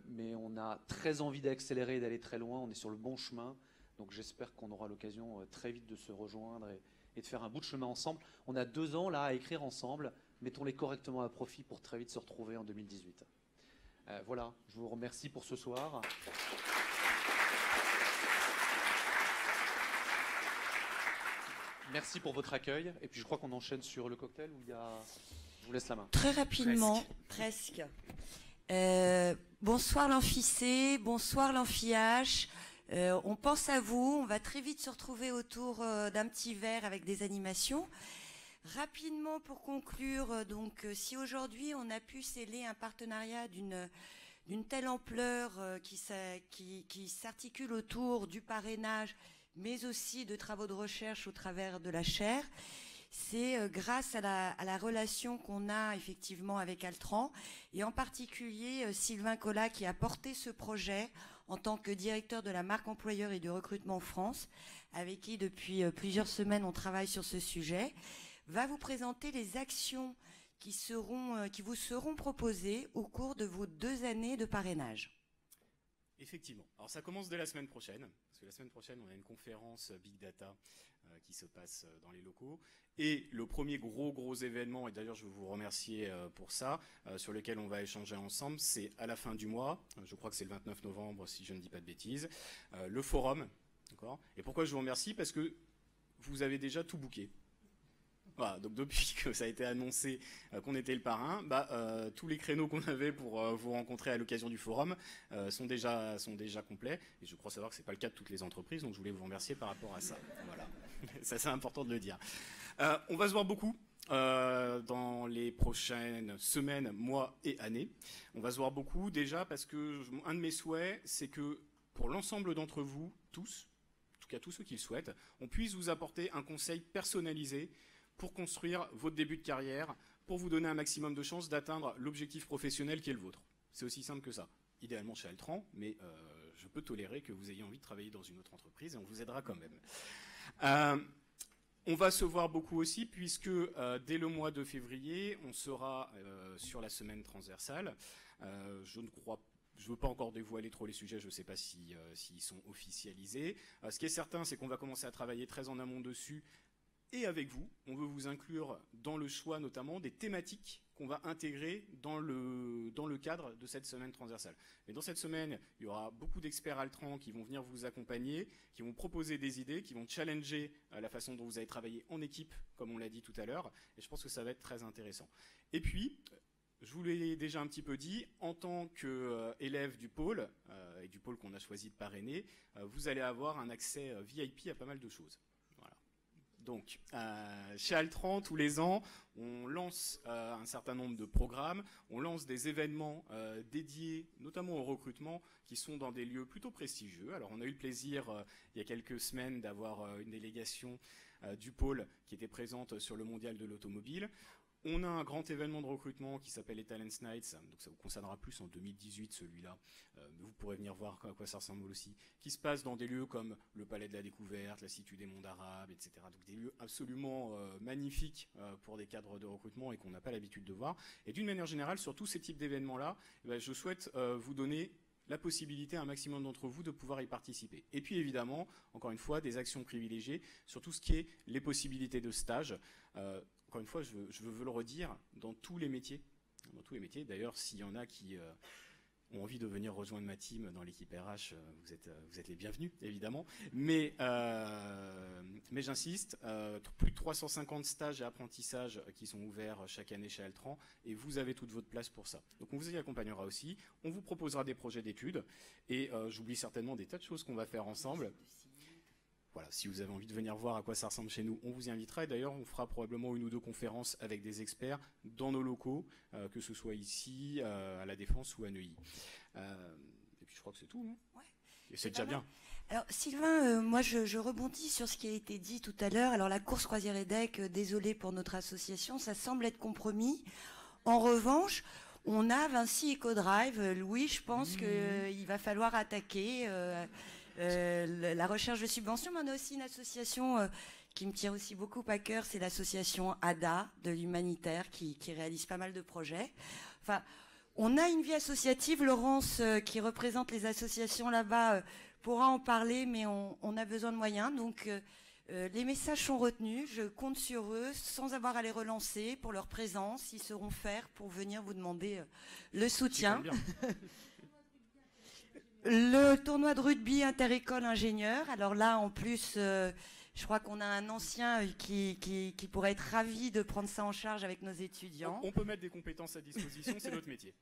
mais on a très envie d'accélérer et d'aller très loin. On est sur le bon chemin, donc j'espère qu'on aura l'occasion très vite de se rejoindre et de faire un bout de chemin ensemble. On a 2 ans là à écrire ensemble, mettons-les correctement à profit pour très vite se retrouver en 2018. Voilà, je vous remercie pour ce soir. Merci pour votre accueil. Et puis je crois qu'on enchaîne sur le cocktail où il y a... Je vous laisse la main. Très rapidement, presque. Bonsoir l'Amphi-C, bonsoir l'Amphi-H. On pense à vous. On va très vite se retrouver autour d'un petit verre avec des animations. Rapidement pour conclure, donc si aujourd'hui on a pu sceller un partenariat d'une telle ampleur qui s'articule autour du parrainage, mais aussi de travaux de recherche au travers de la chaire, c'est grâce à la relation qu'on a effectivement avec Altran, et en particulier Sylvain Collat qui a porté ce projet en tant que directeur de la marque employeur et du recrutement France, avec qui depuis plusieurs semaines on travaille sur ce sujet, va vous présenter les actions qui vous seront proposées au cours de vos 2 années de parrainage. Effectivement. Alors ça commence dès la semaine prochaine, parce que la semaine prochaine, on a une conférence Big Data qui se passe dans les locaux. Et le premier gros événement, et d'ailleurs je veux vous remercier pour ça, sur lequel on va échanger ensemble, c'est à la fin du mois, je crois que c'est le 29 novembre si je ne dis pas de bêtises, le forum. D'accord ? Et pourquoi je vous remercie ? Parce que vous avez déjà tout booké. Voilà, donc depuis que ça a été annoncé qu'on était le parrain, tous les créneaux qu'on avait pour vous rencontrer à l'occasion du forum sont déjà complets. Et je crois savoir que ce n'est pas le cas de toutes les entreprises, donc je voulais vous remercier par rapport à ça. Voilà, ça c'est important de le dire. On va se voir beaucoup dans les prochaines semaines, mois et années. On va se voir beaucoup déjà parce que un de mes souhaits, c'est que pour l'ensemble d'entre vous, tous, en tout cas tous ceux qui le souhaitent, on puisse vous apporter un conseil personnalisé pour construire votre début de carrière, pour vous donner un maximum de chances d'atteindre l'objectif professionnel qui est le vôtre. C'est aussi simple que ça. Idéalement chez Altran, mais je peux tolérer que vous ayez envie de travailler dans une autre entreprise et on vous aidera quand même. On va se voir beaucoup aussi puisque dès le mois de février, on sera sur la semaine transversale. Je ne veux pas encore dévoiler trop les sujets, je ne sais pas s'ils sont officialisés. Ce qui est certain, c'est qu'on va commencer à travailler très en amont dessus. Et avec vous, on veut vous inclure dans le choix notamment des thématiques qu'on va intégrer dans le cadre de cette semaine transversale. Et dans cette semaine, il y aura beaucoup d'experts Altran qui vont venir vous accompagner, qui vont proposer des idées, qui vont challenger la façon dont vous allez travailler en équipe, comme on l'a dit tout à l'heure. Et je pense que ça va être très intéressant. Et puis, je vous l'ai déjà un petit peu dit, en tant qu'élève du pôle, et du pôle qu'on a choisi de parrainer, vous allez avoir un accès VIP à pas mal de choses. Donc, chez Altran, tous les ans, on lance un certain nombre de programmes, on lance des événements dédiés, notamment au recrutement, qui sont dans des lieux plutôt prestigieux. Alors, on a eu le plaisir, il y a quelques semaines, d'avoir une délégation du pôle qui était présente sur le Mondial de l'automobile. On a un grand événement de recrutement qui s'appelle les Talents Nights, donc ça vous concernera plus en 2018 celui-là, mais vous pourrez venir voir à quoi ça ressemble aussi, qui se passe dans des lieux comme le Palais de la Découverte, l'Institut des Mondes Arabes, etc. Donc des lieux absolument magnifiques pour des cadres de recrutement et qu'on n'a pas l'habitude de voir. Et d'une manière générale, sur tous ces types d'événements-là, je souhaite vous donner la possibilité à un maximum d'entre vous de pouvoir y participer. Et puis évidemment, encore une fois, des actions privilégiées sur tout ce qui est les possibilités de stage. Encore une fois, je veux le redire, dans tous les métiers. Dans tous les métiers. D'ailleurs, s'il y en a qui ont envie de venir rejoindre ma team dans l'équipe RH, vous êtes les bienvenus, évidemment. Mais j'insiste, plus de 350 stages et apprentissages qui sont ouverts chaque année chez Altran, et vous avez toute votre place pour ça. Donc on vous y accompagnera aussi, on vous proposera des projets d'études, et j'oublie certainement des tas de choses qu'on va faire ensemble. Voilà, si vous avez envie de venir voir à quoi ça ressemble chez nous, on vous y invitera. Et d'ailleurs, on fera probablement 1 ou 2 conférences avec des experts dans nos locaux, que ce soit ici, à La Défense ou à Neuilly. Et puis je crois que c'est tout, non ? Ouais. Et c'est déjà bien. Alors Sylvain, moi je rebondis sur ce qui a été dit tout à l'heure. Alors la course croisière EDEC, désolé pour notre association, ça semble être compromis. En revanche, on a Vinci EcoDrive. Louis, je pense qu'il va falloir attaquer la recherche de subventions, mais on a aussi une association qui me tient aussi beaucoup à cœur, c'est l'association ADA de l'humanitaire qui réalise pas mal de projets. Enfin, on a une vie associative. Laurence, qui représente les associations là-bas, pourra en parler, mais on a besoin de moyens. Donc, les messages sont retenus. Je compte sur eux, sans avoir à les relancer, pour leur présence. Ils seront faire pour venir vous demander le soutien. Le tournoi de rugby inter-école ingénieur. Alors là, en plus, je crois qu'on a un ancien qui pourrait être ravi de prendre ça en charge avec nos étudiants. On peut mettre des compétences à disposition, c'est notre métier.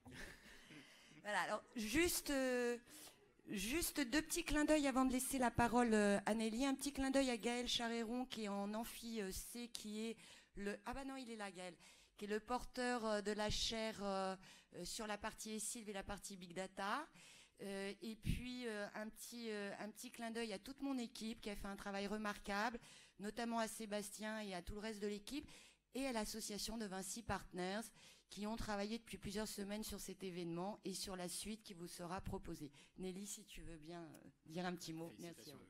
Voilà, alors juste 2 petits clins d'œil avant de laisser la parole à Nelly. Un petit clin d'œil à Gaël Charéron qui est en amphi C, qui est le... Ah bah non, il est là, Gaël. Qui est le porteur de la chaire sur la partie ESILV et la partie Big Data. Et puis un petit clin d'œil à toute mon équipe qui a fait un travail remarquable, notamment à Sébastien et à tout le reste de l'équipe, et à l'association de Vinci Partners qui ont travaillé depuis plusieurs semaines sur cet événement et sur la suite qui vous sera proposée. Nelly, si tu veux bien dire un petit mot. Merci à vous.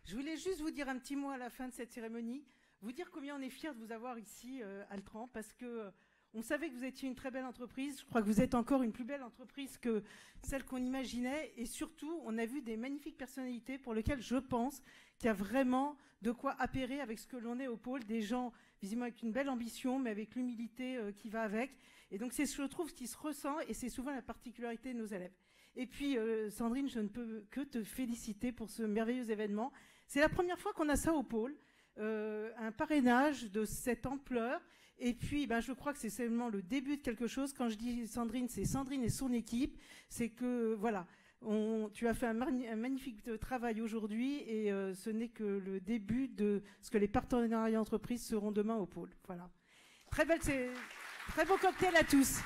Je voulais juste vous dire un petit mot à la fin de cette cérémonie. Vous dire combien on est fiers de vous avoir ici, Altran, parce que on savait que vous étiez une très belle entreprise. Je crois que vous êtes encore une plus belle entreprise que celle qu'on imaginait. Et surtout, on a vu des magnifiques personnalités pour lesquelles je pense qu'il y a vraiment de quoi appairer avec ce que l'on est au pôle. Des gens, visiblement, avec une belle ambition, mais avec l'humilité qui va avec. Et donc, c'est, je trouve, ce qui se ressent, et c'est souvent la particularité de nos élèves. Et puis, Sandrine, je ne peux que te féliciter pour ce merveilleux événement. C'est la première fois qu'on a ça au pôle. Un parrainage de cette ampleur, et puis je crois que c'est seulement le début de quelque chose. Quand je dis Sandrine, c'est Sandrine et son équipe. C'est que voilà, tu as fait un magnifique travail aujourd'hui, et ce n'est que le début de ce que les partenariats entreprises seront demain au pôle. Voilà, très beau cocktail à tous.